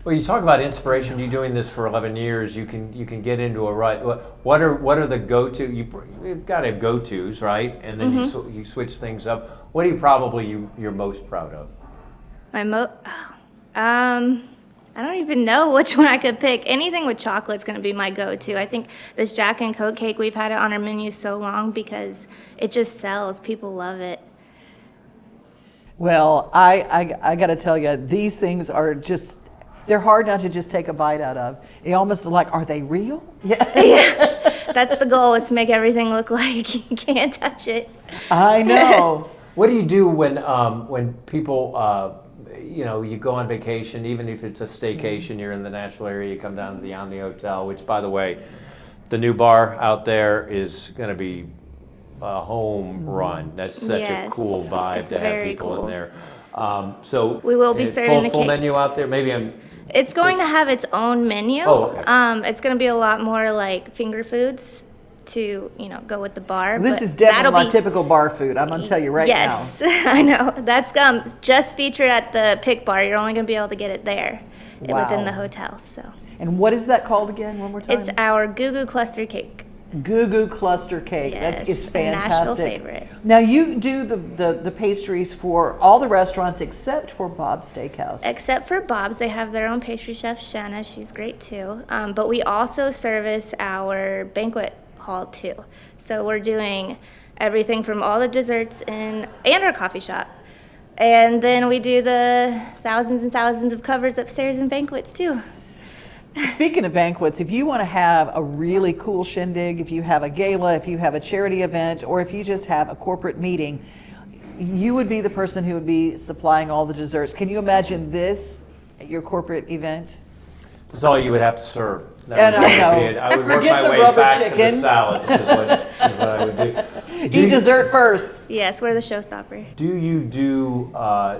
Well, you talk about inspiration. You're doing this for 11 years. You can get into a rut. What are the go-to? You've got to have go-tos, right? And then you switch things up. What are you probably you're most proud of? I don't even know which one I could pick. Anything with chocolate's going to be my go-to. I think this Jack and Coke cake, we've had it on our menu so long because it just sells. People love it. Well, I got to tell you, these things are just, they're hard not to just take a bite out of. You almost like, are they real? Yeah. That's the goal, is to make everything look like you can't touch it. I know. What do you do when people, you go on vacation, even if it's a staycation, you're in the Nashville area, you come down to the Omni Hotel, which, by the way, the new bar out there is going to be a home run. That's such a cool vibe to have people in there. So we will be serving the full cake. menu out there. It's going to have its own menu. Oh, okay. It's going to be a lot more like finger foods to go with the bar. This but is definitely that'll not typical bar food. I'm going to tell you right now. Yes, I know. That's just featured at the Pick Bar. You're only going to be able to get it there within the hotel. So. And what is that called again? One more time. It's our Goo Goo cluster cake. Goo Goo cluster cake. Yes, That is a fantastic. Nashville favorite. Now you do the pastries for all the restaurants except for Bob's Steakhouse. Except for Bob's, they have their own pastry chef, Shanna. She's great too. But we also service our banquet hall too. So we're doing everything from all the desserts and our coffee shop. And then we do the thousands and thousands of covers upstairs in banquets too. Speaking of banquets, if you want to have a really cool shindig, if you have a gala, if you have a charity event, or if you just have a corporate meeting, you would be the person who would be supplying all the desserts. Can you imagine this at your corporate event? That's all you would have to serve. And I know. I would work Forget my the way rubber back to chicken. the salad is what I would do. Eat dessert first. Yes, we're the showstopper. Do you do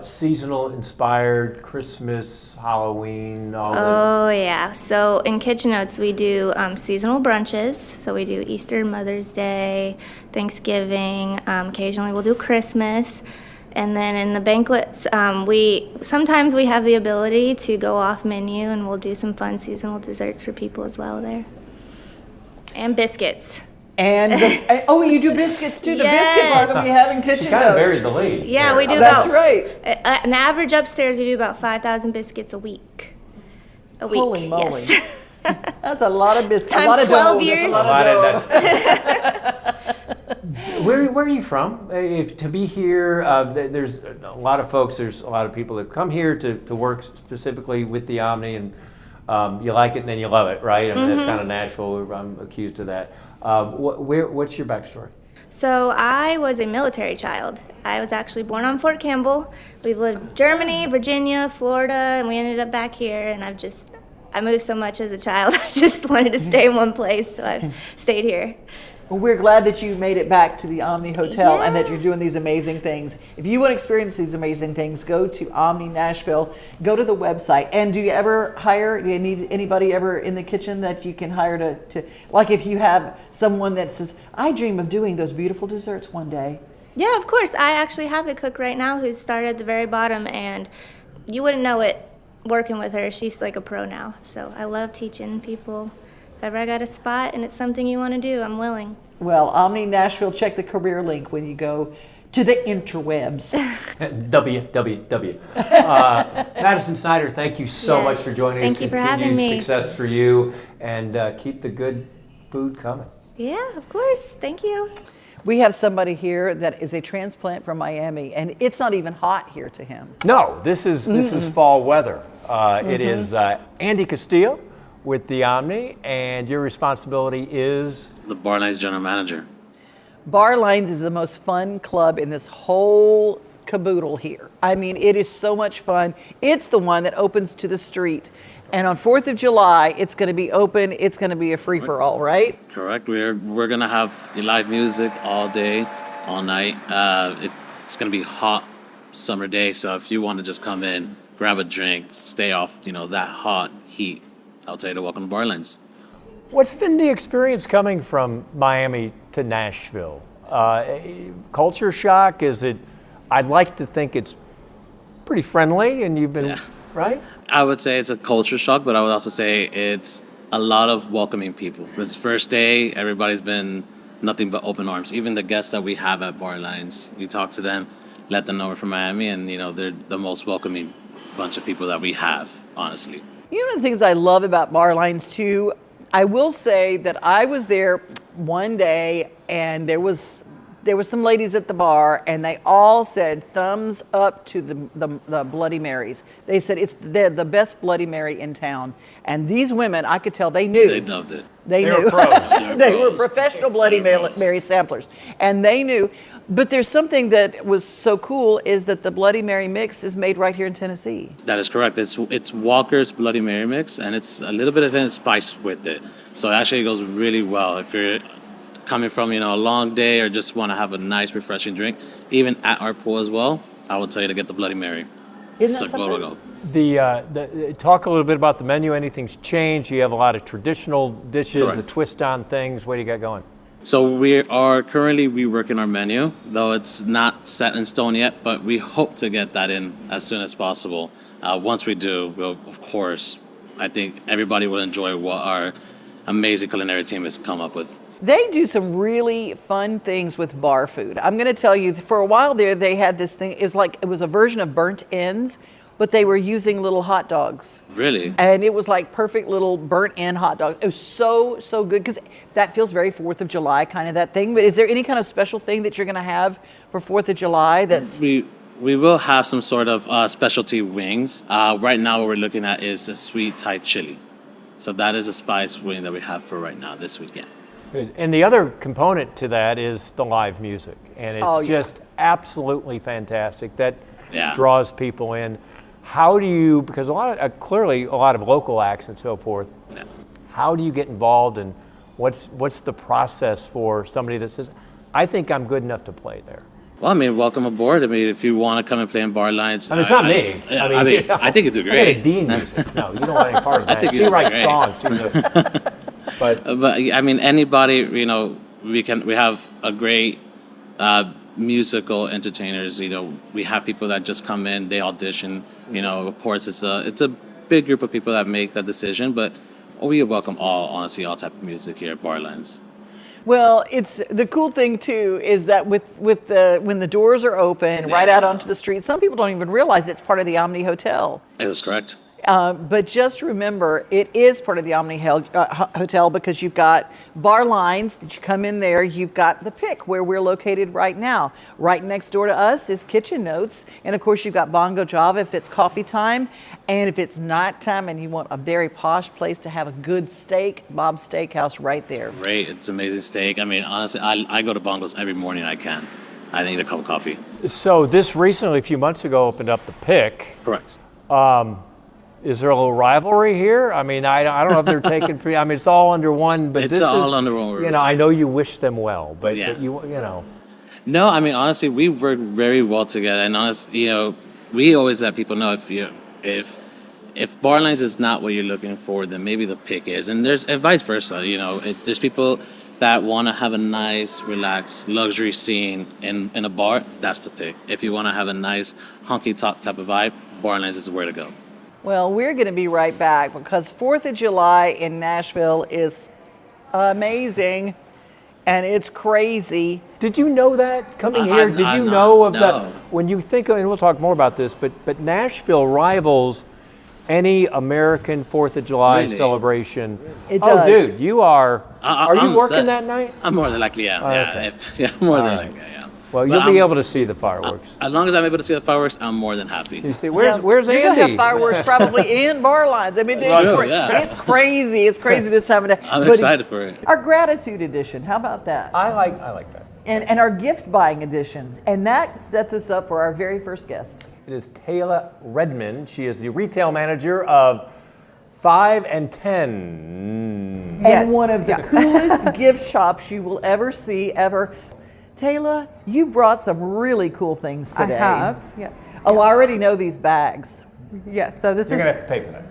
seasonal inspired Christmas, Halloween, all Oh yeah. So in Kitchen Notes we do seasonal brunches. So we do Easter, Mother's Day, Thanksgiving. Occasionally we'll do Christmas. And then in the banquets, sometimes we have the ability to go off menu, and we'll do some fun seasonal desserts for people as well there. And biscuits. And you do biscuits too. The Yes. biscuit bar that we have in Kitchen She kind of Notes. buried the lead. Yeah, we do That's about. right. An average upstairs, we do about 5,000 biscuits a week. Holy moly. Yes. That's a lot of biscuits. Times a lot of 12 dough. years. That's a lot of dough. Where are you from? To be here, there's a lot of folks, there's a lot of people that come here to work specifically with the Omni, and you like it and then you love it, right? I mean, that's kind of Nashville. I'm accused of that. What's your backstory? So I was a military child. I was actually born on Fort Campbell. We've lived in Germany, Virginia, Florida, and we ended up back here. And I moved so much as a child. I just wanted to stay in one place, so I stayed here. Well, we're glad that you made it back to the Omni Hotel and that you're doing these amazing things. If you want to experience these amazing things, go to Omni Nashville, go to the website. And do you ever hire, do you need anybody ever in the kitchen that you can hire to like if you have someone that says, I dream of doing those beautiful desserts one day? Yeah, of course. I actually have a cook right now who started at the very bottom, and you wouldn't know it working with her. She's like a pro now. So I love teaching people. If ever I got a spot and it's something you want to do, I'm willing. Well, Omni Nashville, check the career link when you go to the interwebs. www. Madison Snyder, thank you so much for joining us. Thank you for having me. Success for you, and keep the good food coming. Yeah, of course. Thank you. We have somebody here that is a transplant from Miami, and it's not even hot here to him. No, this is fall weather. It is Andy Castillo with the Omni, and your responsibility is? The Bar Lines General Manager. Bar Lines is the most fun club in this whole caboodle here. I mean, it is so much fun. It's the one that opens to the street. And on 4th of July, it's going to be open. It's going to be a free-for-all, right? Correct. We're going to have live music all day, all night. It's going to be hot summer day, so if you want to just come in, grab a drink, stay off, that hot heat, I'll tell you to welcome to Bar Lines. What's been the experience coming from Miami to Nashville? Culture shock? Is it? I'd like to think it's pretty friendly, and you've been right. I would say it's a culture shock, but I would also say it's a lot of welcoming people. This first day, everybody's been nothing but open arms. Even the guests that we have at Bar Lines, you talk to them, let them know we're from Miami, and they're the most welcoming bunch of people that we have, honestly. One of the things I love about Bar Lines too, I will say that I was there one day and there was some ladies at the bar and they all said thumbs up to the Bloody Marys. They said they're the best Bloody Mary in town. And these women, I could tell they knew. They loved it. They knew. Were pros. They were professional Bloody Mary samplers. And they knew. But there's something that was so cool is that the Bloody Mary mix is made right here in Tennessee. That is correct. It's Walker's Bloody Mary mix, and it's a little bit of spice with it. So it actually goes really well if you're coming from a long day or just want to have a nice, refreshing drink. Even at our pool as well, I would tell you to get the Bloody Mary. Isn't that something? The talk a little bit about the menu. Anything's changed? You have a lot of traditional dishes, Correct. a twist on things. What do you got going? So we are currently reworking our menu, though it's not set in stone yet, but we hope to get that in as soon as possible. Once we do, we'll, of course, I think everybody will enjoy what our amazing culinary team has come up with. They do some really fun things with bar food. I'm going to tell you, for a while there, they had this thing. It was a version of burnt ends, but they were using little hot dogs. Really? And it was like perfect little burnt end hot dog. It was so good because that feels very 4th of July kind of that thing. But is there any kind of special thing that you're going to have for 4th of July that's... We will have some sort of specialty wings. Right now what we're looking at is a sweet Thai chili. So that is a spice wing that we have for right now this weekend. Good. And the other component to that is the live music. And it's just absolutely fantastic. That draws people in. How do you, because clearly a lot of local acts and so forth, how do you get involved, and what's the process for somebody that says, I think I'm good enough to play there? Well, I mean, welcome aboard. I mean, if you want to come and play in bar lines, I mean, it's not me. I think you do great. I got a dean music. No, you don't want any part of that. I think She writes songs. But I mean, anybody, you know, we have a great musical entertainers. You know, we have people that just come in, they audition. You know, of course, it's a big group of people that make that decision, but we welcome honestly, all type of music here at Barlines. Well, it's the cool thing too is that when the doors are open right out onto the street, some people don't even realize it's part of the Omni Hotel. That is correct. But just remember, it is part of the Omni Hotel because you've got bar lines that you come in there. You've got the Pick where we're located right now. Right next door to us is Kitchen Notes. And of course, you've got Bongo Java if it's coffee time. And if it's night time and you want a very posh place to have a good steak, Bob's Steakhouse right there. Great. It's amazing steak. I mean, honestly, I go to Bongo's every morning I can. I need a cup of coffee. So this recently, a few months ago, opened up the Pick. Correct. Is there a little rivalry here? I mean, I don't know if they're taking free. I mean, it's all under one, but it's all under one roof. You know, I know you wish them well, but yeah. you know. No, I mean, honestly, we work very well together, and honestly, you know, we always let people know if Barlines is not what you're looking for, then maybe the Pick is, and vice versa. You know, there's people that want to have a nice, relaxed, luxury scene in a bar. That's the Pick. If you want to have a nice, honky tonk type of vibe, Barlines is where to go. Well, we're going to be right back because 4th of July in Nashville is amazing and it's crazy. Did you know that coming here? Did you know of that? When you think of, and we'll talk more about this, but Nashville rivals any American 4th of July celebration. It does. Oh, dude, you are you working set. that night? I'm more than likely, yeah. Okay. More than likely, yeah. Well, you'll be able to see the fireworks. As long as I'm able to see the fireworks, I'm more than happy. You see, where's You're Andy? going to have fireworks probably in bar lines. I mean, it's crazy. It's crazy this time of day. I'm excited for it. Our gratitude edition, how about that? I like that. And our gift buying editions. And that sets us up for our very first guest. It is Taylor Redmond. She is the retail manager of 5 and 10. And one of the coolest gift shops you will ever see, ever. Taylor, you brought some really cool things today. I have, yes. Oh, I already know these bags. Yes, so this You're is... going to have to pay for that.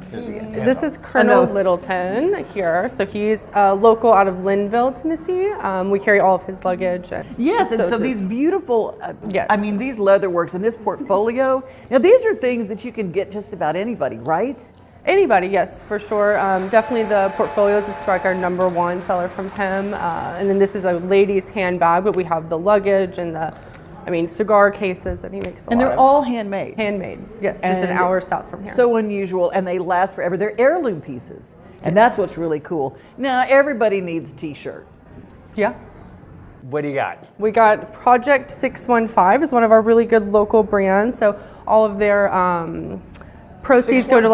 This is Colonel Littleton here. So he's local out of Linville, Tennessee. We carry all of his luggage. Yes, and so these beautiful, yes. I mean, these leather works and this portfolio. Now, these are things that you can get just about anybody, right? Anybody, yes, for sure. Definitely the portfolios is like our #1 seller from him. And then this is a lady's handbag, but we have the luggage and cigar cases that he makes And they're all handmade. Handmade, yes, just an hour south from here. So unusual, and they last forever. They're heirloom pieces, and that's what's really cool. Now, everybody needs a t-shirt. Yeah. What do you got? We got Project 615 is one of our really good local brands. So all of their proceeds go to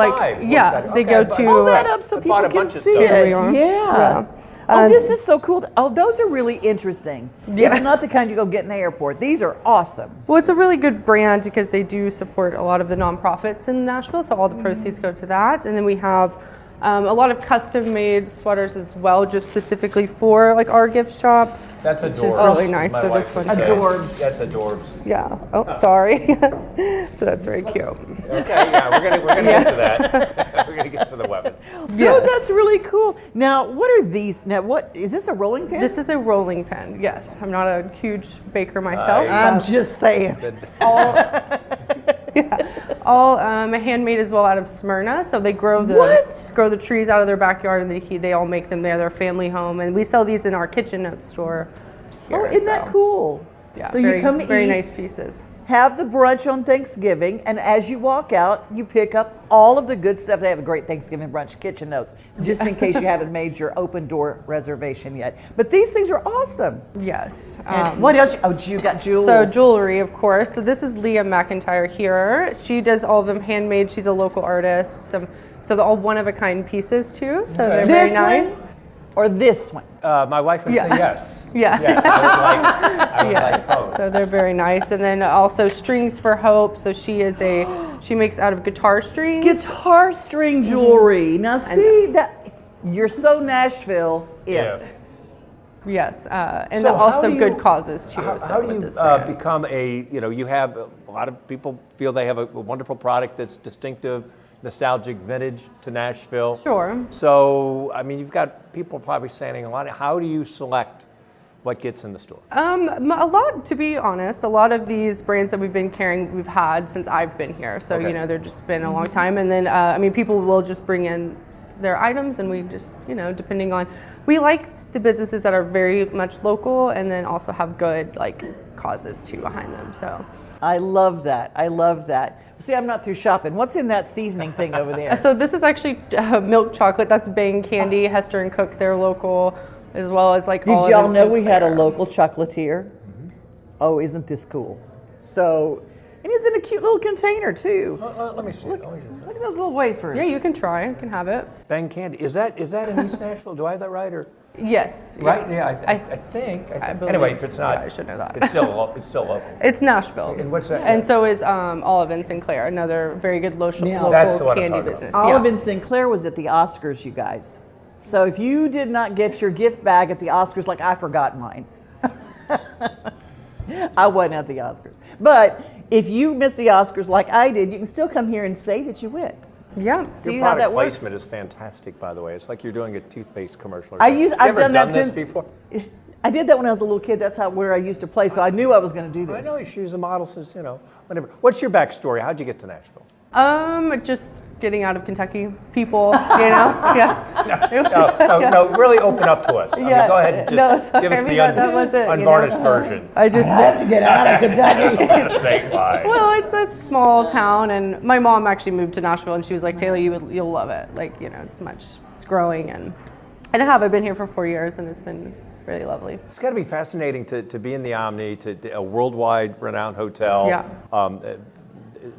they go to. Hold that up so people can see it. Yeah. Oh, this is so cool. Oh, those are really interesting. Yeah. It's not the kind you go get in the airport. These are awesome. Well, it's a really good brand because they do support a lot of the nonprofits in Nashville, so all the proceeds go to that. And then we have a lot of custom-made sweaters as well, just specifically for like our gift shop. That's adorbs. Which is really nice. My so wife this one, adorbs. That's adorbs. Yeah. Oh, sorry. So that's very cute. Okay. Yeah, we're gonna get to that. We're gonna get to the weapon. No, that's really cool. Now, what are these? Now, what is this? A rolling pin? This is a rolling pin. Yes. I'm not a huge baker myself. I'm just saying. All handmade as well out of Smyrna. So they grow the trees out of their backyard, and they all make them there, their family home. And we sell these in our Kitchen Notes store. Here, isn't that cool? Yeah. So you come very eat, nice pieces. Have the brunch on Thanksgiving, and as you walk out, you pick up all of the good stuff. They have a great Thanksgiving brunch, Kitchen Notes, just in case you haven't made your open door reservation yet. But these things are awesome. Yes. And what else? Oh, you got jewels. So jewelry, of course. So this is Leah McIntyre here. She does all of them handmade. She's a local artist. So they're all one-of-a-kind pieces too. So they're very nice. or this one? My wife would say yes. Yeah. Yes, I would like both. So they're very nice. And then also Strings for Hope. So she makes out of guitar strings. Guitar string jewelry. Now see that you're so Nashville if. Yes, and So how also do good you- causes too. How do you become you have a lot of people feel they have a wonderful product that's distinctive, nostalgic, vintage to Nashville. Sure. So, I mean, you've got people probably saying a lot. How do you select what gets in the store? A lot, to be honest, a lot of these brands that we've been carrying, we've had since I've been here. So, Okay. they're just been a long time. And then, people will just bring in their items and we just, depending on, we like the businesses that are very much local and then also have good, causes too behind them. So. I love that. I love that. See, I'm not through shopping. What's in that seasoning thing over there? So this is actually milk chocolate. That's Bang Candy, Hester and Cook. They're local, as well as Did all y'all of know we had a local chocolatier? Oh, isn't this cool? So, and it's in a cute little container too. Let me see. Look at those little wafers. Yeah, you can try. You can have it. Bang Candy. Is that in East Nashville? Do I have that right? Or Yes. right? Yeah, I think. I believe Anyway, if it's not, yeah, I should know that. It's still local. It's Nashville. And what's that? And so is Olive and Sinclair, another very good local That's the one I'm candy talking business. Olive and Sinclair was at the Oscars, you guys. So if you did not get your gift bag at the Oscars, like I forgot mine. I wasn't at the Oscars. But if you missed the Oscars like I did, you can still come here and say that you went. Yeah. See Your how product that works? placement is fantastic, by the way. It's like you're doing a toothpaste commercial. I've done that this since before. I did that when I was a little kid. That's where I used to play, so I knew I was going to do I this. know she was a model since whenever. What's your backstory? How'd you get to Nashville? Just getting out of Kentucky, people, yeah. It was- No, really open up to us. I mean, Yeah. go ahead and No, just sorry, give us I the mean, that was it, unvarnished version. I just have to get out of Kentucky. Say why. Well, it's a small town, and my mom actually moved to Nashville, and she was like, "Taylor, you'll love it. It's growing, and I've been here for 4 years, and it's been really lovely." It's got to be fascinating to be in the Omni, to a worldwide renowned hotel. Yeah.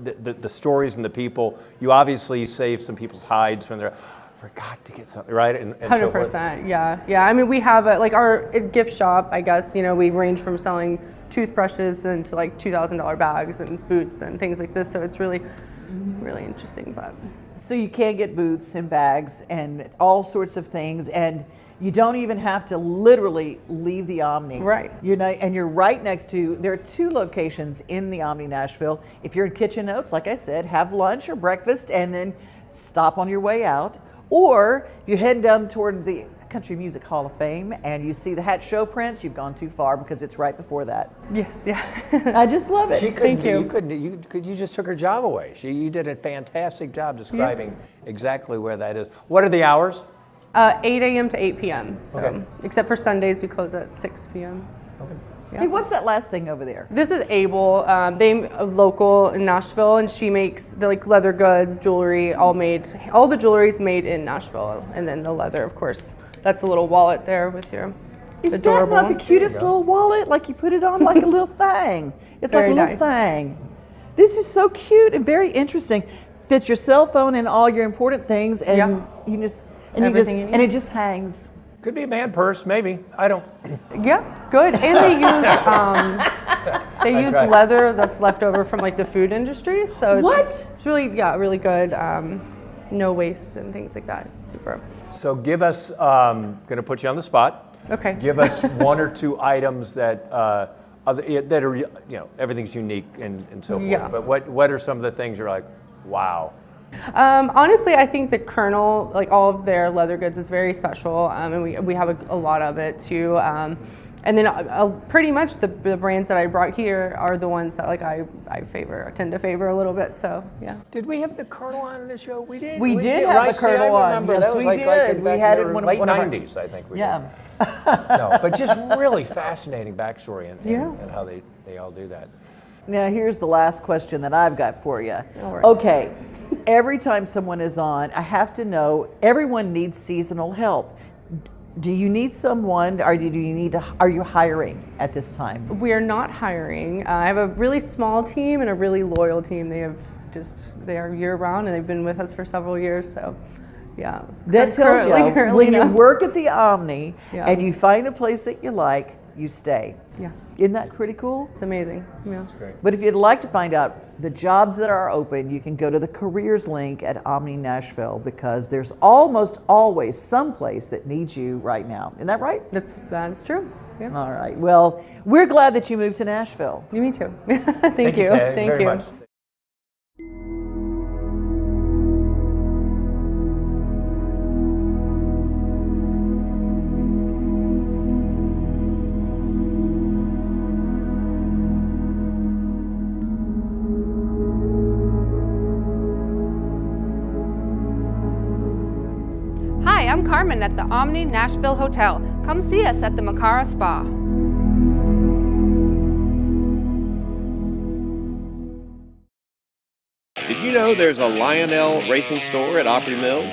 The stories and the people. You obviously save some people's hides when they're forgot to get something, right? And so forth. 100%, yeah. I mean, we have our gift shop. I guess we range from selling toothbrushes then to $2,000 bags and boots and things like this. So it's really, really interesting. But So you can get boots and bags and all sorts of things, and you don't even have to literally leave the Omni. Right. And you're right next to, there are 2 locations in the Omni Nashville. If you're in Kitchen Oaks, like I said, have lunch or breakfast and then stop on your way out. Or if you're heading down toward the Country Music Hall of Fame and you see the Hatch Show prints, you've gone too far because it's right before that. yes, yeah. I just love it. Thank you. You just took her job away. You did a fantastic job describing exactly where that is. What are the hours? 8 a.m. to 8 p.m. So, Okay. except for Sundays, we close at 6 p.m. Hey, what's that last thing over there? This is Abel. They local in Nashville, and she makes the leather goods, jewelry, all the jewelry's made in Nashville, and then the leather, of course. That's a little wallet there with your Is adorable. that not the cutest little wallet? Like you put it on like a little thing. It's like Very a little nice. thing. This is so cute and very interesting. Fits your cell phone and all your important things, and Yeah. you just Everything you need. and it just hangs. Could be a man purse, maybe. I don't. Yeah, good. And they use right. leather that's left over from the food industry. So it's really really good. No waste and things like that. Super. So give us. Going to put you on the spot. Okay. Give us 1 or 2 items that are everything's unique and so forth. Yeah. But what are some of the things you're like, wow? Honestly, I think the Colonel, all of their leather goods, is very special, and we have a lot of it too. And then pretty much the brands that I brought here are the ones that I tend to favor a little bit. So yeah. Did we have the Colonel on the show? We did. We did have right? the Colonel I on. remember. Yes, That was we did. in We back had in it the one late of our- 90s, I think. We Yeah. did. No, but just really fascinating backstory and how they all do that. Now here's the last question that I've got for you. All right. Okay, every time someone is on, I have to know everyone needs seasonal help. Do you need someone, or are you hiring at this time? We are not hiring. I have a really small team and a really loyal team. They are year round and they've been with us for several years. So Yeah. That tells you currently when you no. work at the Omni Yeah. and you find a place that you like, you stay. Yeah. Isn't that pretty cool? It's amazing. Yeah. But if you'd like to find out the jobs that are open, you can go to the careers link at Omni Nashville, because there's almost always some place that needs you right now. Isn't that right? That's true. Yeah. All right. Well, we're glad that you moved to Nashville. Me too. Thank you. Ted, Thank very you. much. Hi, I'm Carmen at the Omni Nashville Hotel. Come see us at the Macara Spa. Did you know there's a Lionel Racing store at Opry Mills?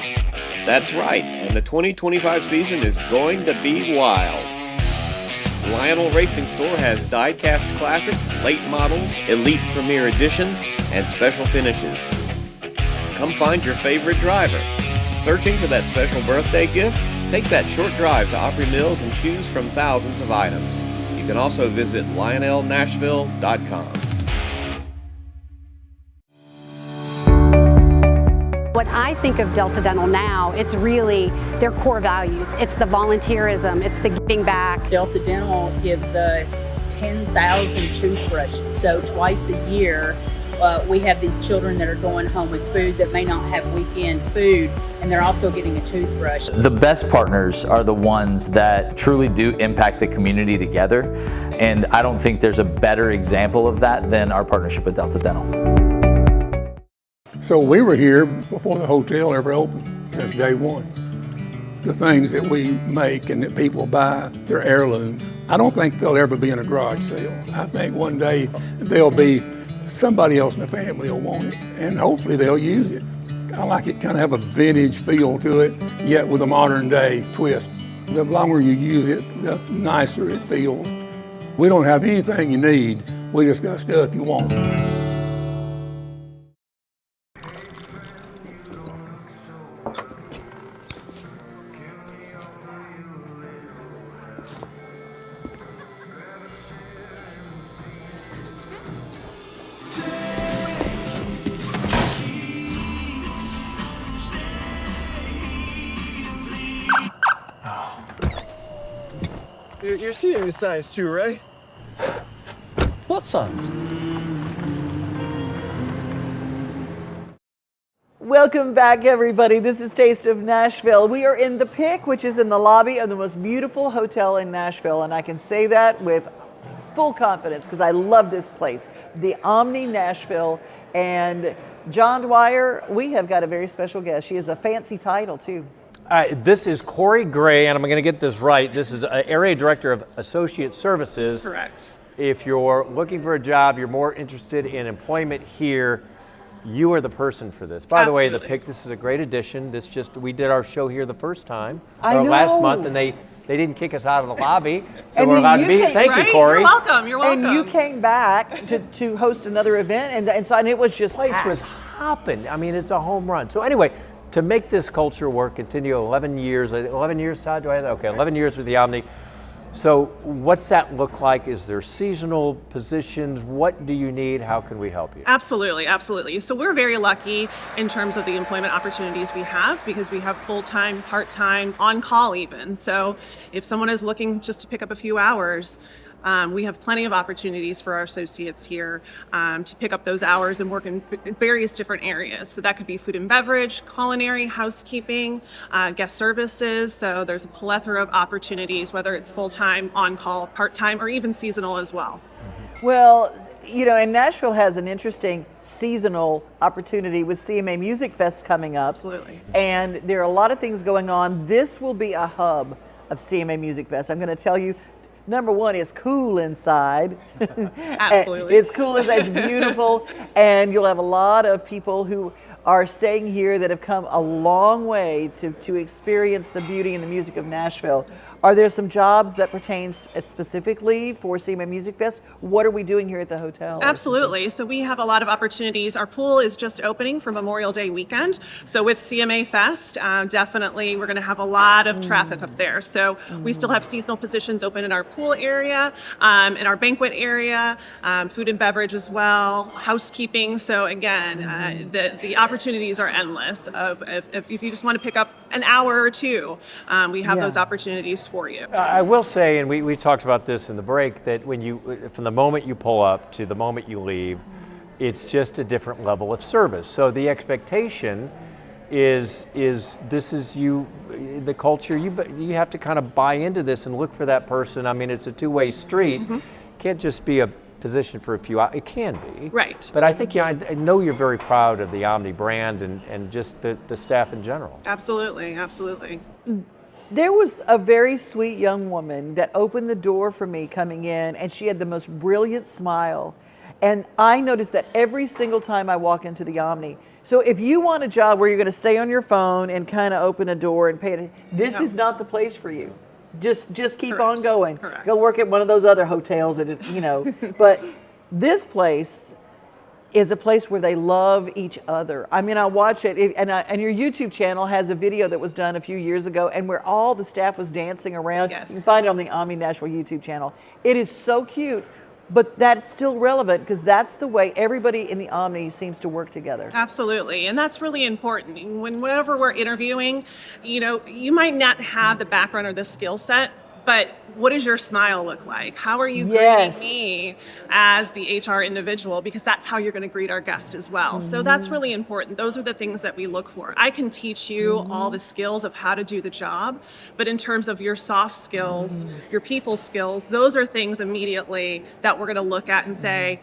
That's right, and the 2025 season is going to be wild. The Lionel Racing store has die-cast classics, late models, elite premier editions, and special finishes. Come find your favorite driver. Searching for that special birthday gift? Take that short drive to Opry Mills and choose from thousands of items. You can also visit lionelnashville.com. When I think of Delta Dental now, it's really their core values. It's the volunteerism, it's the giving back. Delta Dental gives us 10,000 toothbrushes. So twice a year, we have these children that are going home with food that may not have weekend food, and they're also getting a toothbrush. The best partners are the ones that truly do impact the community together, and I don't think there's a better example of that than our partnership with Delta Dental. So we were here before the hotel ever opened, since day one. The things that we make and that people buy, they're heirlooms. I don't think they'll ever be in a garage sale. I think one day they'll be, somebody else in the family will want it, and hopefully they'll use it. I like it kind of have a vintage feel to it, yet with a modern day twist. The longer you use it, the nicer it feels. We don't have anything you need, we just got stuff you want. You're seeing the signs too, right? What signs? Welcome back, everybody. This is Taste of Nashville. We are in the Pick, which is in the lobby of the most beautiful hotel in Nashville, and I can say that with full confidence because I love this place, the Omni Nashville. And John Dwyer, we have got a very special guest. She has a fancy title, too. This is Corey Gray, and I'm going to get this right. This is Area Director of Associate Services. Correct. If you're looking for a job, you're more interested in employment here, you are the person for this. By the way, the Pick, this is a great addition. We did our show here the first time, last month, and they didn't kick us out of the lobby, so And we're then allowed to you be. came- Thank right? you, Corey. You're welcome. You're welcome. And you came back to host another event, and it was just place packed. was hopping. I mean, it's a home run. So anyway, to make this culture work, continue 11 years, Todd, do I have that? Okay, 11 years with the Omni. So what's that look like? Is there seasonal positions? What do you need? How can we help you? Absolutely, absolutely. So we're very lucky in terms of the employment opportunities we have because we have full-time, part-time, on-call even. So if someone is looking just to pick up a few hours, we have plenty of opportunities for our associates here to pick up those hours and work in various different areas. So that could be food and beverage, culinary, housekeeping, guest services. So there's a plethora of opportunities, whether it's full-time, on-call, part-time, or even seasonal as well. Well, and Nashville has an interesting seasonal opportunity with CMA Music Fest coming up. Absolutely. And there are a lot of things going on. This will be a hub of CMA Music Fest. I'm going to tell you, number one, it's cool inside. Absolutely. It's cool inside, it's beautiful, and you'll have a lot of people who are staying here that have come a long way to experience the beauty and the music of Nashville. Are there some jobs that pertain specifically for CMA Music Fest? What are we doing here at the hotel? Absolutely. So we have a lot of opportunities. Our pool is just opening for Memorial Day weekend. So with CMA Fest, definitely we're going to have a lot of traffic up there. So we still have seasonal positions open in our pool area, in our banquet area, food and beverage as well, housekeeping. So again, the opportunities are endless. If you just want to pick up an hour or two, we have those opportunities for you. I will say, and we talked about this in the break, that from the moment you pull up to the moment you leave, it's just a different level of service. So the expectation is this is the culture. You have to kind of buy into this and look for that person. I mean, it's a two-way street. Can't just be a position for a few hours. It can be. Right. But I think, I know you're very proud of the Omni brand and just the staff in general. Absolutely, absolutely. There was a very sweet young woman that opened the door for me coming in, and she had the most brilliant smile. And I noticed that every single time I walk into the Omni. So if you want a job where you're going to stay on your phone and kind of open a door and pay it, this is not the place for you. Just keep on going. Correct. Go work at one of those other hotels that is, but this place is a place where they love each other. I mean, I watch it, and your YouTube channel has a video that was done a few years ago, and where all the staff was dancing around. Yes. You can find it on the Omni Nashville YouTube channel. It is so cute, but that's still relevant because that's the way everybody in the Omni seems to work together. Absolutely, and that's really important. Whenever we're interviewing, you might not have the background or the skill set, but what does your smile look like? How are you greeting me as the HR individual? Because that's how you're going to greet our guest as well. So that's really important. Those are the things that we look for. I can teach you all the skills of how to do the job, but in terms of your soft skills, your people skills, those are things immediately that we're going to look at and say,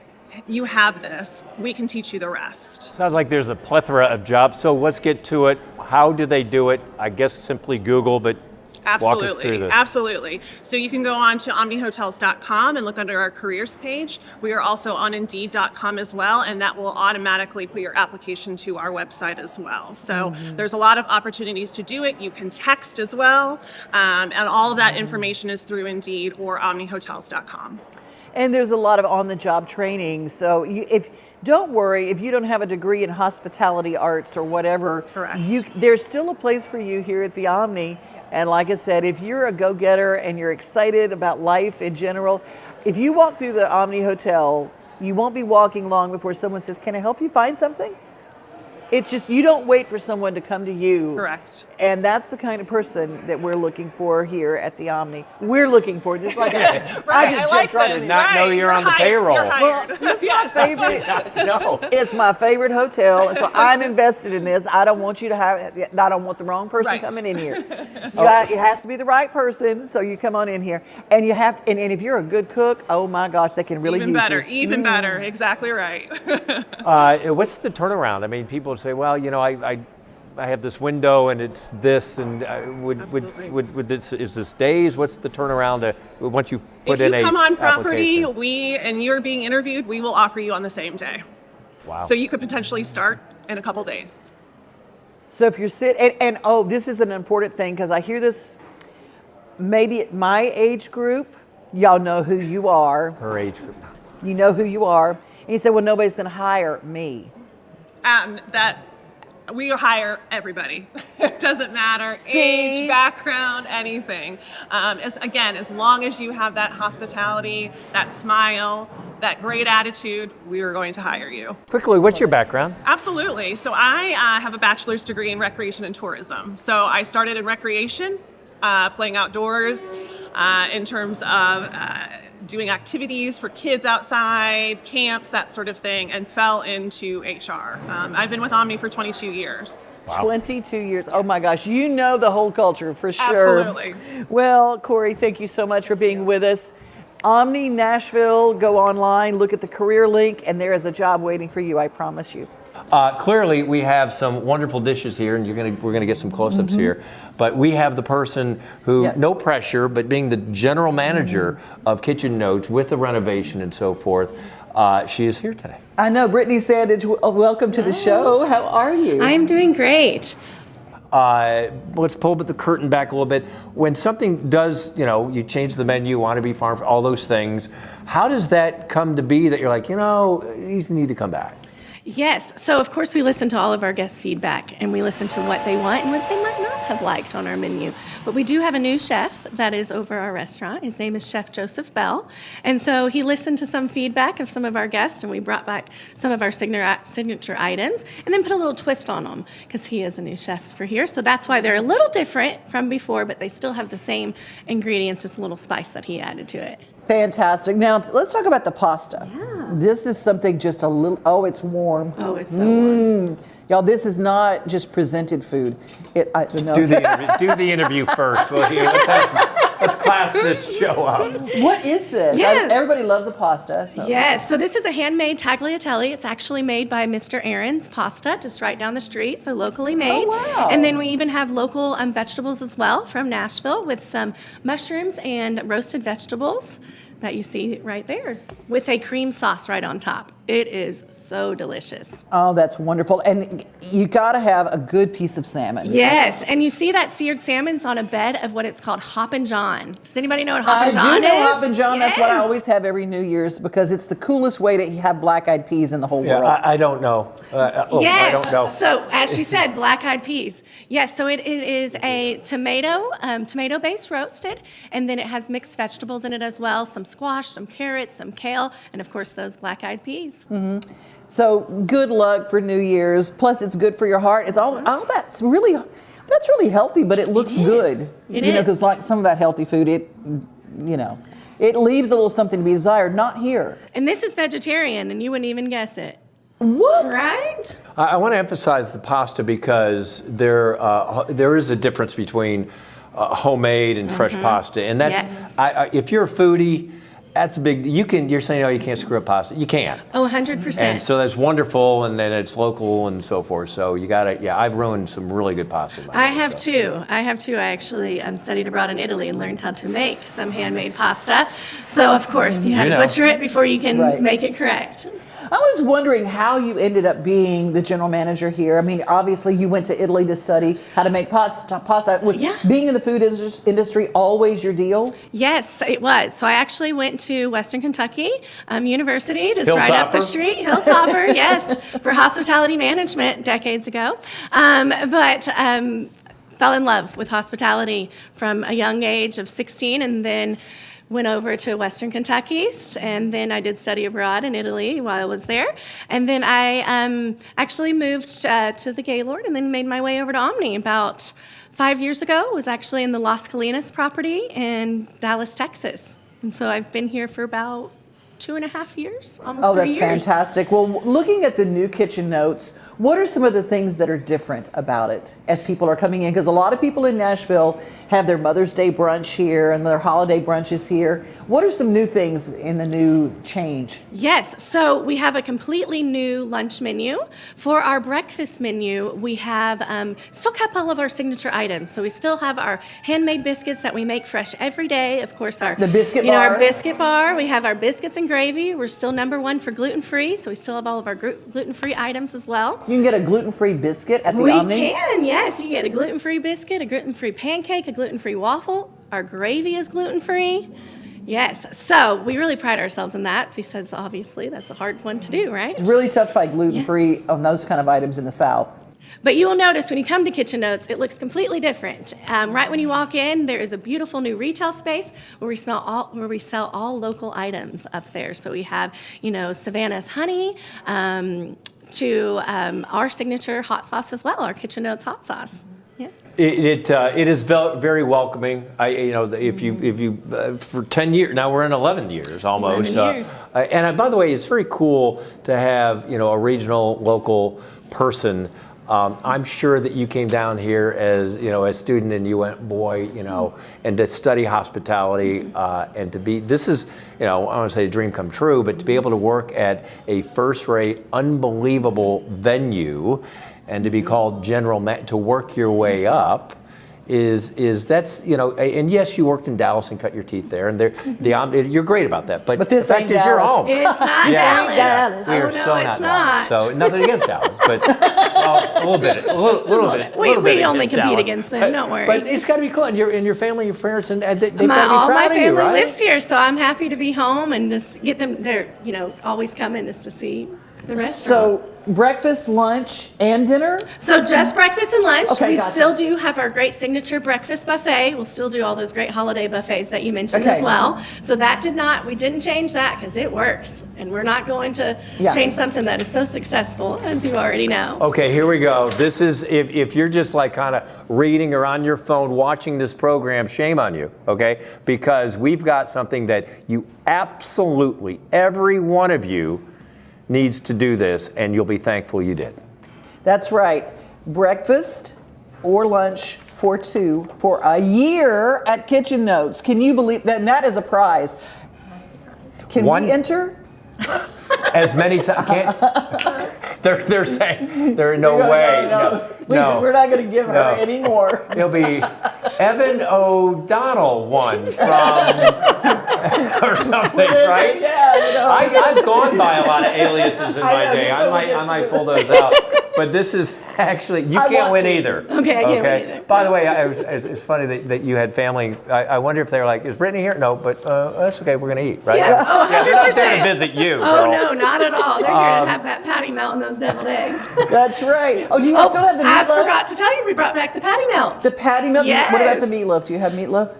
you have this, we can teach you the rest. Sounds like there's a plethora of jobs. So let's get to it. How do they do it? I guess simply Google, but walk us through this. Absolutely. So you can go on to omnihotels.com and look under our careers page. We are also on Indeed.com as well, and that will automatically put your application to our website as well. So there's a lot of opportunities to do it. You can text as well, and all of that information is through Indeed or omnihotels.com. And there's a lot of on-the-job training. So don't worry if you don't have a degree in hospitality arts or whatever. Correct. There's still a place for you here at the Omni. And like I said, if you're a go-getter and you're excited about life in general, if you walk through the Omni Hotel, you won't be walking long before someone says, "Can I help you find something?" It's just, you don't wait for someone to come to you. Correct. And that's the kind of person that we're looking for here at the Omni. We're looking for, just like I like jumped right this. in. Did not know you're on the payroll. You're hired. Well, it's my favorite. No. It's my favorite hotel, and so I'm invested in this. I don't want you to I don't want the wrong person coming in here. It has to be the right person, so you come on in here, and you have. And if you're a good cook, oh my gosh, they can really use you. Even better. Exactly right. What's the turnaround? I mean, people say, well, I have this window and it's this, and would this, is this days? What's the turnaround once you put in a If you come on property, application? and you're being interviewed, we will offer you on the same day. Wow. So you could potentially start in a couple days. So if you're and this is an important thing because I hear this maybe at my age group, y'all know who you are. Her age group. You know who you are. And you say, well, nobody's going to hire me. That we hire everybody. It doesn't matter, age, background, anything. As long as you have that hospitality, that smile, that great attitude, we are going to hire you. Quickly, what's your background? Absolutely. So I have a bachelor's degree in recreation and tourism. So I started in recreation, playing outdoors, in terms of doing activities for kids outside, camps, that sort of thing, and fell into HR. I've been with Omni for 22 years. Wow. 22 years. Oh my gosh, you know the whole culture for sure. Absolutely. Well, Corey, thank you so much for being with us. Omni Nashville, go online, look at the career link, and there is a job waiting for you, I promise you. Clearly, we have some wonderful dishes here, and we're gonna get some close-ups here. But we have the person who, no pressure, but being the general manager of Kitchen Notes with the renovation and so forth, she is here today. I know Brittany Sandage, welcome to the show. How are you? I'm doing great. Let's pull the curtain back a little bit. When something does, you change the menu, want to be farm, all those things, how does that come to be that you're like, these need to come back? Yes, so of course we listen to all of our guest feedback and we listen to what they want and what they might not have liked on our menu. But we do have a new chef that is over our restaurant. His name is Chef Joseph Bell. And so he listened to some feedback of some of our guests and we brought back some of our signature items and then put a little twist on them because he is a new chef for here. So that's why they're a little different from before, but they still have the same ingredients, just a little spice that he added to it. Fantastic. Now, let's talk about the pasta. Yeah. This is something just a little, it's warm. Oh, it's so warm. Y'all, this is not just presented food. Do the interview first, will you? Let's class this show up. What is this? Yeah. Everybody loves a pasta. So. Yes, so this is a handmade tagliatelle. It's actually made by Mr. Aaron's Pasta, just right down the street, so locally made. Oh, wow. And then we even have local vegetables as well from Nashville with some mushrooms and roasted vegetables that you see right there with a cream sauce right on top. It is so delicious. Oh, that's wonderful. And you got to have a good piece of salmon. Yes, and you see that seared salmon's on a bed of what it's called Hoppin' John. Does anybody know what Hoppin' John is? I do know Hoppin' John. Yes. That's what I always have every New Year's because it's the coolest way to have black-eyed peas in the whole world. I don't know. Yes. I don't know. So as she said, black-eyed peas. Yes. So it is a tomato-based roasted, and then it has mixed vegetables in it as well: some squash, some carrots, some kale, and of course those black-eyed peas. Mm-hmm. So good luck for New Year's. Plus, it's good for your heart. It's all that's really healthy, but it looks good. It is. Because like some of that healthy food, it leaves a little something to be desired. Not here. And this is vegetarian, and you wouldn't even guess it. What? Right? I want to emphasize the pasta because there is a difference between homemade and fresh pasta, and that's if you're a foodie. That's a big. You're saying, you can't screw up pasta. You can. Oh, 100%. And so that's wonderful, and then it's local and so forth. So you got to. Yeah, I've ruined some really good pasta. I have too. I actually studied abroad in Italy and learned how to make some handmade pasta. So of course you had to butcher it before you can make it correct. I was wondering how you ended up being the general manager here. I mean, obviously you went to Italy to study how to make pasta. Was being in the food industry always your deal? Yes, it was. So I actually went to Western Kentucky University, just right up the street, Hilltopper, yes, for hospitality management decades ago. But fell in love with hospitality from a young age of 16, and then went over to Western Kentucky, and then I did study abroad in Italy while I was there. And then I actually moved to the Gaylord and then made my way over to Omni about 5 years ago. Was actually in the Las Colinas property in Dallas, Texas. And so I've been here for about 2.5 years, almost 3 years. Oh, that's fantastic. Well, looking at the new kitchen notes, what are some of the things that are different about it as people are coming in? Because a lot of people in Nashville have their Mother's Day brunch here and their holiday brunches here. What are some new things in the new change? Yes, so we have a completely new lunch menu. For our breakfast menu, we have still kept all of our signature items. So we still have our handmade biscuits that we make fresh every day. Of course, the biscuit bar. Our biscuit bar. We have our biscuits and gravy. We're still #1 for gluten-free, so we still have all of our gluten-free items as well. You can get a gluten-free biscuit at the Omni? We can, yes. You get a gluten-free biscuit, a gluten-free pancake, a gluten-free waffle. Our gravy is gluten-free. Yes, so we really pride ourselves in that because obviously that's a hard one to do, right? It's really tough to find gluten-free on those kind of items in the South. But you will notice when you come to Kitchen Notes, it looks completely different. Right when you walk in, there is a beautiful new retail space where we sell all local items up there. So we have, Savannah's honey to our signature hot sauce as well, our Kitchen Notes hot sauce. Yeah. It is very welcoming. If you for 10 years now, we're in 11 years almost. 11 years. And by the way, it's very cool to have a regional local person. I'm sure that you came down here as a student and you went, boy, and to study hospitality and to be, this is, I don't want to say a dream come true, but to be able to work at a first-rate, unbelievable venue and to be called to work your way up is that's, you know, and yes, you worked in Dallas and cut your teeth there, and you're great about that. But this the fact ain't is, you're Dallas. home. It's not Yeah. Dallas. We are Oh, no, so it's not Dallas. not. So nothing against Dallas, but well, a little bit, a little bit. We only compete Dallas. against them. Don't worry. But it's got to be cool, and your family, your parents, and they've got to be All proud my of you, family right? lives here, so I'm happy to be home and just get them. They're, you know, always coming just to see the restaurant. So breakfast, lunch, and dinner? So just breakfast and lunch. Okay, We gotcha. still do have our great signature breakfast buffet. We'll still do all those great holiday buffets that you mentioned Okay. as well. So we didn't change that because it works. And we're not going to Yeah. change something that is so successful, as you already know. Okay, here we go. This is, if you're just like kind of reading or on your phone watching this program, shame on you, okay? Because we've got something that you absolutely, every one of you needs to do this, and you'll be thankful you did. That's right. Breakfast or lunch for two for a year at Kitchen Notes. Can you believe that? And that is a prize. Can we enter? As many times, they're saying, there no way. No. We're not going to give her any more. It'll be Evan O'Donnell one from, or something, right? Yeah, you know. I've gone by a lot of aliases in my day. I might pull those out. But this is actually, you can't win either. Okay, I can't win either. By the way, it's funny that you had family. I wonder if they're like, is Brittany here? No, but that's okay. We're going to eat, right? Yeah, oh, 100%. They're not there to visit you, Oh, girl. no, not at all. They're here to have that patty melt and those deviled eggs. That's right. Oh, do you still have the I meatloaf? forgot to tell you, we brought back the patty melt. The patty melt? Yes. What about the meatloaf? Do you have meatloaf?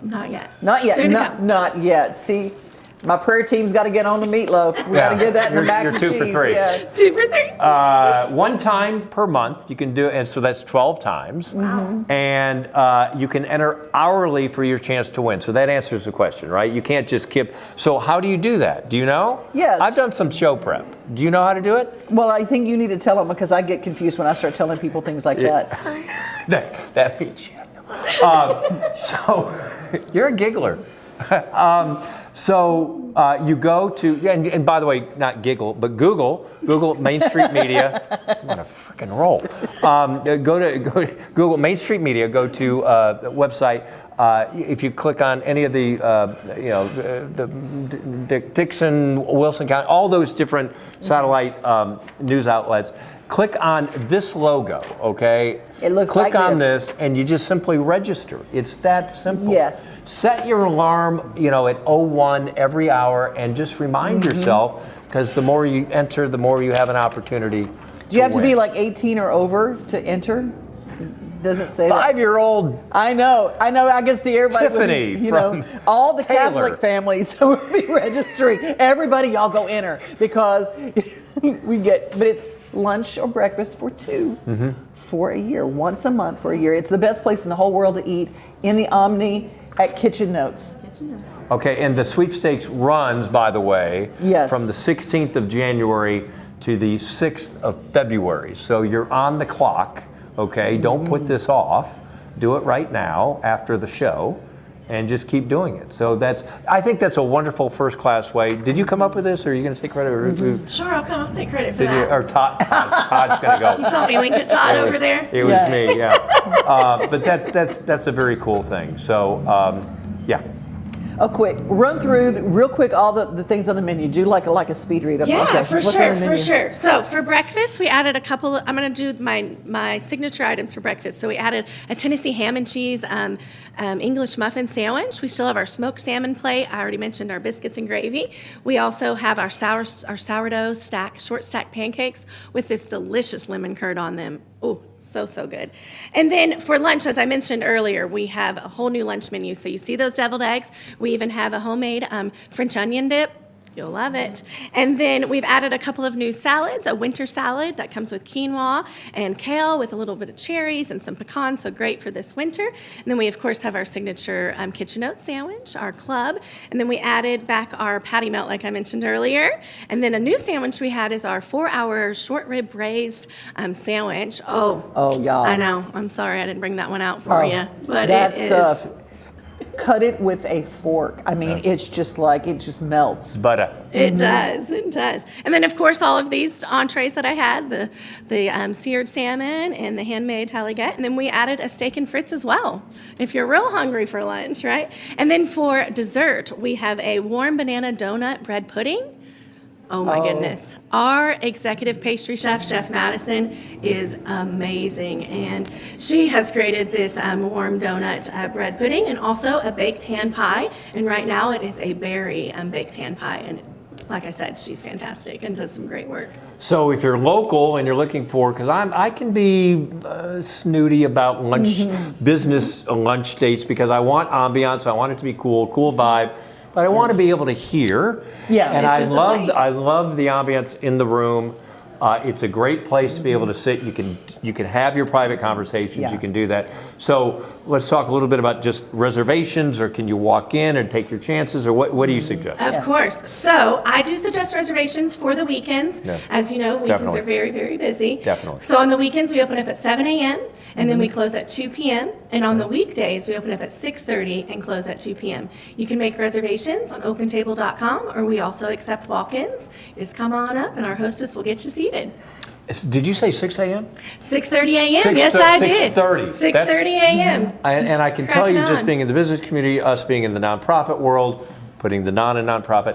Not yet. Not yet. Soon to come. Not yet. See, my prayer team's got to get on the meatloaf. We got to get that in the mac You're and 2 cheese. for 3. Yeah. 2 for 3. One time per month you can do it, and so that's 12 times. Wow. And you can enter hourly for your chance to win. So that answers the question, right? You can't just keep. So how do you do that? Do you know? Yes. I've done some show prep. Do you know how to do it? Well, I think you need to tell them because I get confused when I start telling people things like that. that means you know. So you're a giggler. So you go to, and by the way, not giggle, but Google Main Street Media. I'm on a freaking roll. Go to Google Main Street Media. Go to the website. If you click on any of the, the Dixon, Wilson County, all those different satellite news outlets, click on this logo, okay? It looks click like on this. this, and you just simply register. It's that simple. Yes. Set your alarm, at 01 every hour, and just remind yourself, because the more you enter, the more you have an opportunity. Do you have to be like 18 or over to enter? Doesn't say that. 5-year-old. I know. I can see everybody. Tiffany With, all the Taylor. Catholic families will be registering. Everybody, y'all go enter because we get. But it's lunch or breakfast for two for a year, once a month for a year. It's the best place in the whole world to eat in the Omni at Kitchen Notes. Okay, and the sweepstakes runs, by the way, Yes. from the 16th of January to the 6th of February. So you're on the clock. Okay, don't put this off. Do it right now after the show, and just keep doing it. So I think that's a wonderful first-class way. Did you come up with this, or are you going to take credit? Sure, I'll come. I'll take credit for Did you? that. Or Todd's going to go. You saw me wink at Todd over there? It was me, yeah. But that's a very cool thing. So, yeah. Oh, quick run through real quick all the things on the menu. Do like a speed read of. Yeah, Okay. for What's on sure, the menu? for sure. So for breakfast, we added a couple. I'm going to do my signature items for breakfast. So we added a Tennessee ham and cheese English muffin sandwich. We still have our smoked salmon plate. I already mentioned our biscuits and gravy. We also have our sourdough short stack pancakes with this delicious lemon curd on them. Ooh. So good. And then for lunch, as I mentioned earlier, we have a whole new lunch menu. So you see those deviled eggs. We even have a homemade French onion dip. You'll love it. And then we've added a couple of new salads, a winter salad that comes with quinoa and kale with a little bit of cherries and some pecans, so great for this winter. And then we, of course, have our signature Kitchen Note sandwich, our club. And then we added back our patty melt, like I mentioned earlier. And then a new sandwich we had is our 4-hour short rib braised sandwich. Oh, y'all. I know. I'm sorry I didn't bring that one out for you. But that it stuff. cut it with a fork. I mean, it's just like, it just melts. Butter. It does, it does. And then, of course, all of these entrees that I had, the seared salmon and the handmade tailgate, and then we added a steak and frites as well, if you're real hungry for lunch, right? And then for dessert, we have a warm banana donut bread pudding. Oh my goodness. Our executive pastry chef, Chef Madison, is amazing. And she has created this warm donut bread pudding and also a baked hand pie. And right now it is a berry baked hand pie. And like I said, she's fantastic and does some great work. So if you're local and you're looking for, because I can be snooty about lunch, business lunch dates, because I want ambiance, I want it to be cool vibe. But I want to be able to hear. Yeah, and this is the place. I love the ambience in the room. It's a great place to be able to sit. You can have your private conversations. Yeah. You can do that. So let's talk a little bit about just reservations, or can you walk in and take your chances, or what do you suggest? Of course. So I do suggest reservations for the weekends. Yeah. As you know, weekends Definitely. are very, very busy. Definitely. So on the weekends, we open up at 7 a.m. and then we close at 2 p.m. And on the weekdays, we open up at 6:30 and close at 2 p.m. You can make reservations on opentable.com, or we also accept walk-ins. Just come on up and our hostess will get you seated. Did you say 6 a.m.? 6:30 a.m. Yes, I did. 6:30. 6:30 a.m. And I can tell you, Cracking just on. being in the business community, us being in the nonprofit world, putting the non in nonprofit,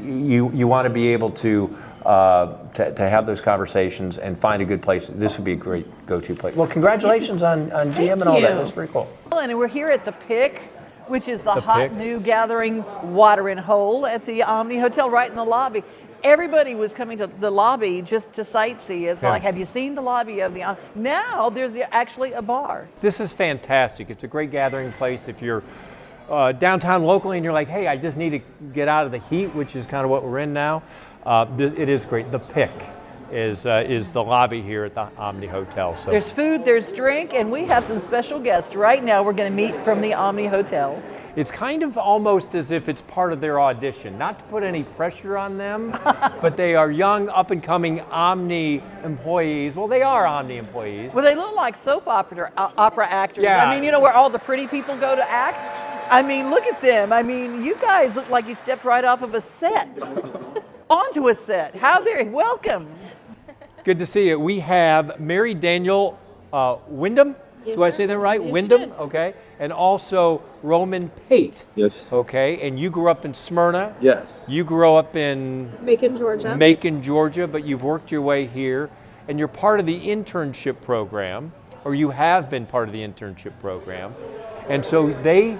you want to be able to have those conversations and find a good place. This would be a great go-to place. Well, congratulations on GM and all that. That's pretty cool. And we're here at the Pick, which is the hot Pick. new gathering watering hole at the Omni Hotel right in the lobby. Everybody was coming to the lobby just to sightsee. It's like, have you seen the lobby of the Omni? Now there's actually a bar. This is fantastic. It's a great gathering place. If you're downtown locally and you're like, hey, I just need to get out of the heat, which is kind of what we're in now, it is great. The Pick is the lobby here at the Omni Hotel. So There's food, there's drink, and we have some special guests. Right now we're going to meet from the Omni Hotel. it's kind of almost as if it's part of their audition. Not to put any pressure on them, but they are young, up-and-coming Omni employees. Well, they are Omni employees. Well, they look like soap opera actors. Yeah. I mean, you know where all the pretty people go to act? I mean, look at them. I mean, you guys look like you stepped right off of a set. Onto a set. How they're welcome. Good to see you. We have Mary Daniel Wyndham. Yes, Do I sir. say that right? Yes, you Wyndham? did. Okay. And also Roman Pate. Yes. Okay. And you grew up in Smyrna. Yes. You grew up in Macon, Georgia. Macon, Georgia, but you've worked your way here, and you're part of the internship program, or you have been part of the internship program. And so they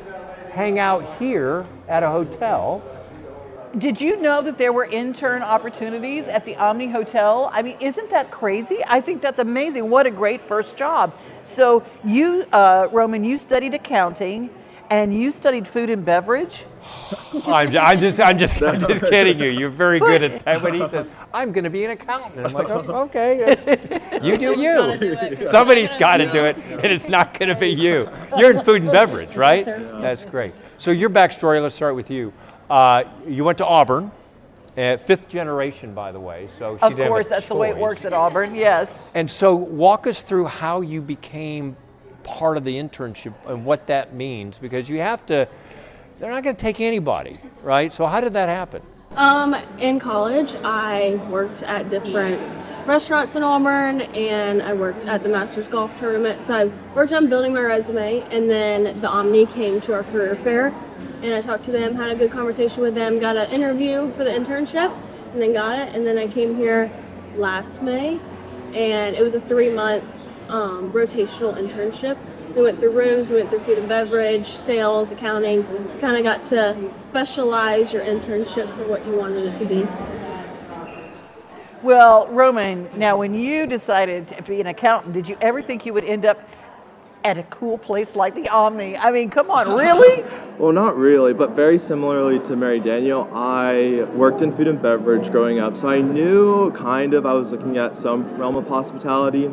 hang out here at a hotel. Did you know that there were intern opportunities at the Omni Hotel? I mean, isn't that crazy? I think that's amazing. What a great first job. So you, Roman, you studied accounting and you studied food and beverage? I'm just kidding you. You're very good at that. When he says, I'm going to be an accountant. I'm like, oh, okay. You do you. Somebody's got to do it, and it's not going to be you. You're in food and beverage, right? Yes, sir. That's great. So your backstory, let's start with you. You went to Auburn, fifth generation, by the way. So she Of didn't have course, a that's the way it choice. works at Auburn, yes. And so walk us through how you became part of the internship and what that means, because you have to, they're not going to take anybody, right? So how did that happen? In college, I worked at different restaurants in Auburn, and I worked at the Masters Golf Tournament. So I worked on building my resume, and then the Omni came to our career fair, and I talked to them, had a good conversation with them, got an interview for the internship, and then got it. And then I came here last May, and it was a 3-month rotational internship. We went through rooms, we went through food and beverage, sales, accounting, kind of got to specialize your internship for what you wanted it to be. Well, Roman, now when you decided to be an accountant, did you ever think you would end up at a cool place like the Omni? I mean, come on, really? Well, not really, but very similarly to Mary Daniel, I worked in food and beverage growing up, so I knew kind of I was looking at some realm of hospitality.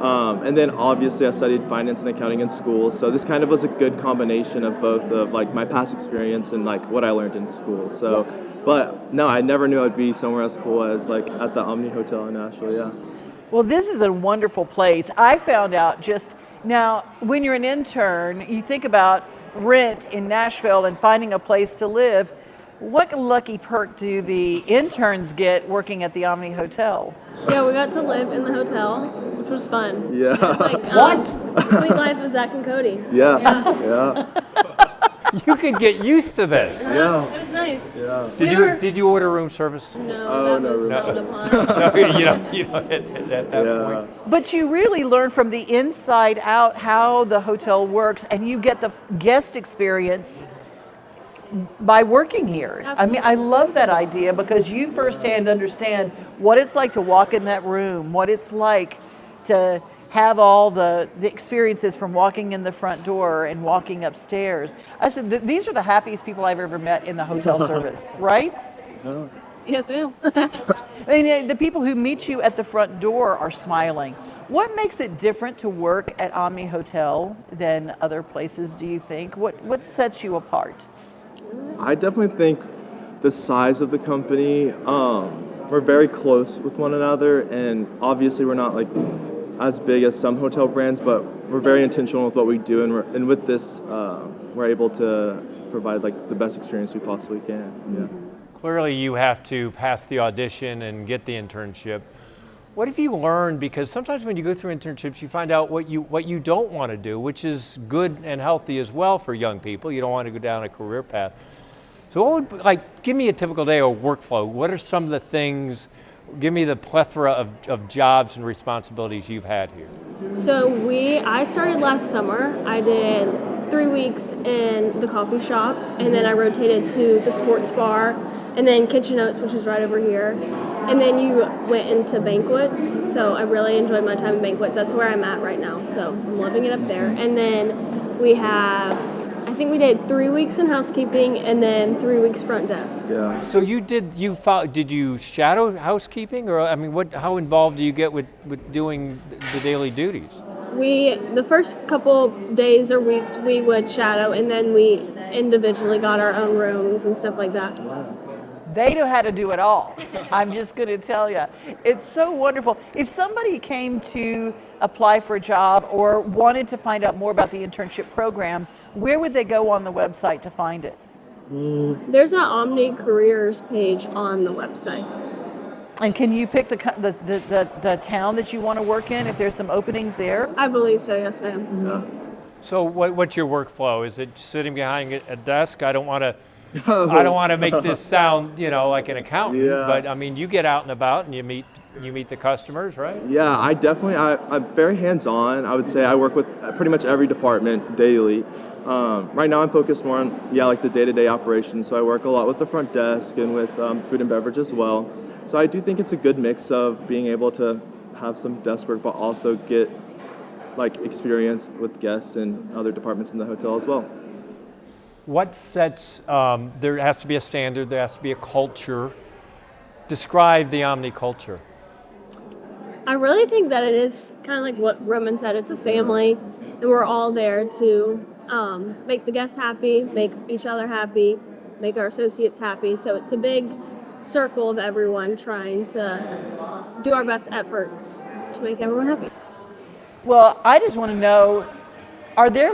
And then obviously I studied finance and accounting in school, so this kind of was a good combination of both of like my past experience and like what I learned in school. So, but no, I never knew I'd be somewhere as cool as like at the Omni Hotel in Nashville, yeah. Well, this is a wonderful place. I found out just Now, when you're an intern, you think about rent in Nashville and finding a place to live. What lucky perk do the interns get working at the Omni Hotel? Yeah, we got to live in the hotel, which was fun. Yeah. It was like, What? Sweet life of Zach and Cody. Yeah. You could get used to this. Yeah. It was nice. Yeah. Did you order room service? No, that was frowned upon. No, you don't at that point. But you really learn from the inside out how the hotel works, and you get the guest experience by working here. I mean, I love that idea because you firsthand understand what it's like to walk in that room, what it's like to have all the experiences from walking in the front door and walking upstairs. I said, these are the happiest people I've ever met in the hotel service, right? Yes, ma'am. I mean, the people who meet you at the front door are smiling. What makes it different to work at Omni Hotel than other places, do you think? What sets you apart? I definitely think the size of the company, we're very close with one another, and obviously we're not like as big as some hotel brands, but we're very intentional with what we do, and with this, we're able to provide like the best experience we possibly can. Yeah. Clearly you have to pass the audition and get the internship. What have you learned? Because sometimes when you go through internships, you find out what you don't want to do, which is good and healthy as well for young people. You don't want to go down a career path. So what would, give me a typical day or workflow. What are some of the things, give me the plethora of jobs and responsibilities you've had here. So I started last summer. I did 3 weeks in the coffee shop, and then I rotated to the sports bar, and then Kitchen Notes, which is right over here. And then you went into banquets, so I really enjoyed my time in banquets. That's where I'm at right now, so I'm loving it up there. And then I think we did 3 weeks in housekeeping and then 3 weeks front desk. Yeah. So did you shadow housekeeping, or I mean, how involved do you get with doing the daily duties? The first couple days or weeks we would shadow, and then we individually got our own rooms and stuff like that. They know how to do it all. I'm just going to tell you. It's so wonderful. If somebody came to apply for a job or wanted to find out more about the internship program, where would they go on the website to find it? There's an Omni Careers page on the website. And can you pick the town that you want to work in if there's some openings there? I believe so, yes, ma'am. So what's your workflow? Is it sitting behind a desk? I don't want to make this sound, like an accountant, but I mean, you get out and about and you meet the customers, right? Yeah, I'm very hands-on. I would say I work with pretty much every department daily. Right now I'm focused more on, like the day-to-day operations. So I work a lot with the front desk and with food and beverage as well. So I do think it's a good mix of being able to have some desk work, but also get experience with guests and other departments in the hotel as well. What sets, there has to be a standard, there has to be a culture. Describe the Omni culture. I really think that it is kind of like what Roman said, it's a family, and we're all there to make the guests happy, make each other happy, make our associates happy. So it's a big circle of everyone trying to do our best efforts to make everyone happy. Well, I just want to know, are there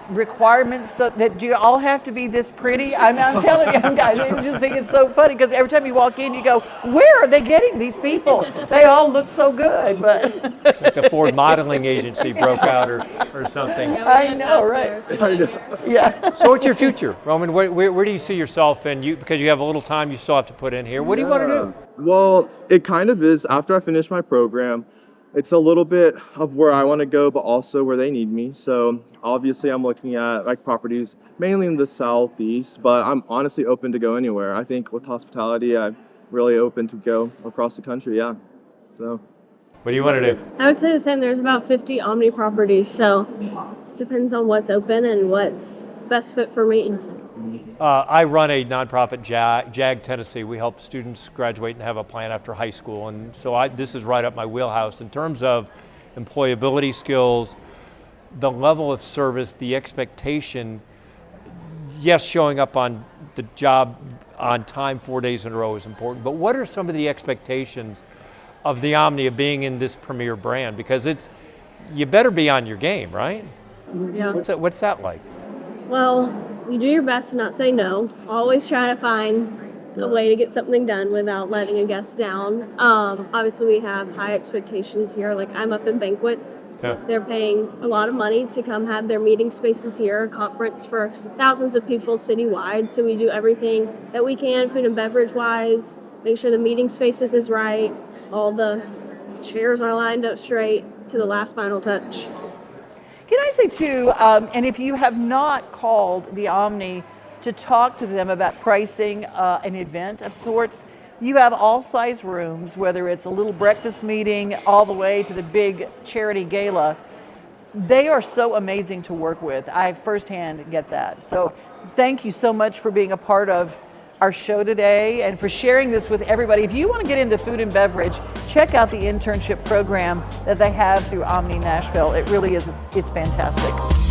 requirements that you all have to be this pretty? I'm telling you, I just think it's so funny because every time you walk in, you go, where are they getting these people? They all look so good, but it's like the Ford modeling agency broke out or something. Yeah, I know, right? I know. Yeah. So what's your future, Roman? Where do you see yourself? And because you have a little time you still have to put in here. What do you want to do? Well, it kind of is. After I finish my program, it's a little bit of where I want to go, but also where they need me. So obviously I'm looking at properties mainly in the Southeast, but I'm honestly open to go anywhere. I think with hospitality, I'm really open to go across the country, yeah. So. What do you want to do? I would say the same. There's about 50 Omni properties, so depends on what's open and what's best fit for me. I run a nonprofit, JAG Tennessee. We help students graduate and have a plan after high school. And so this is right up my wheelhouse in terms of employability skills, the level of service, the expectation. Yes, showing up on the job on time 4 days in a row is important, but what are some of the expectations of the Omni of being in this premier brand? Because you better be on your game, right? Yeah. What's that like? Well, you do your best to not say no. Always try to find a way to get something done without letting a guest down. Obviously, we have high expectations here. Like, I'm up in banquets. Yeah. They're paying a lot of money to come have their meeting spaces here, a conference for thousands of people citywide. So we do everything that we can, food and beverage wise, make sure the meeting spaces is right, all the chairs are lined up straight to the last final touch. Can I say too, and if you have not called the Omni to talk to them about pricing an event of sorts, you have all size rooms, whether it's a little breakfast meeting all the way to the big charity gala. They are so amazing to work with. I firsthand get that. So thank you so much for being a part of our show today and for sharing this with everybody. If you want to get into food and beverage, check out the internship program that they have through Omni Nashville. It really is, it's fantastic.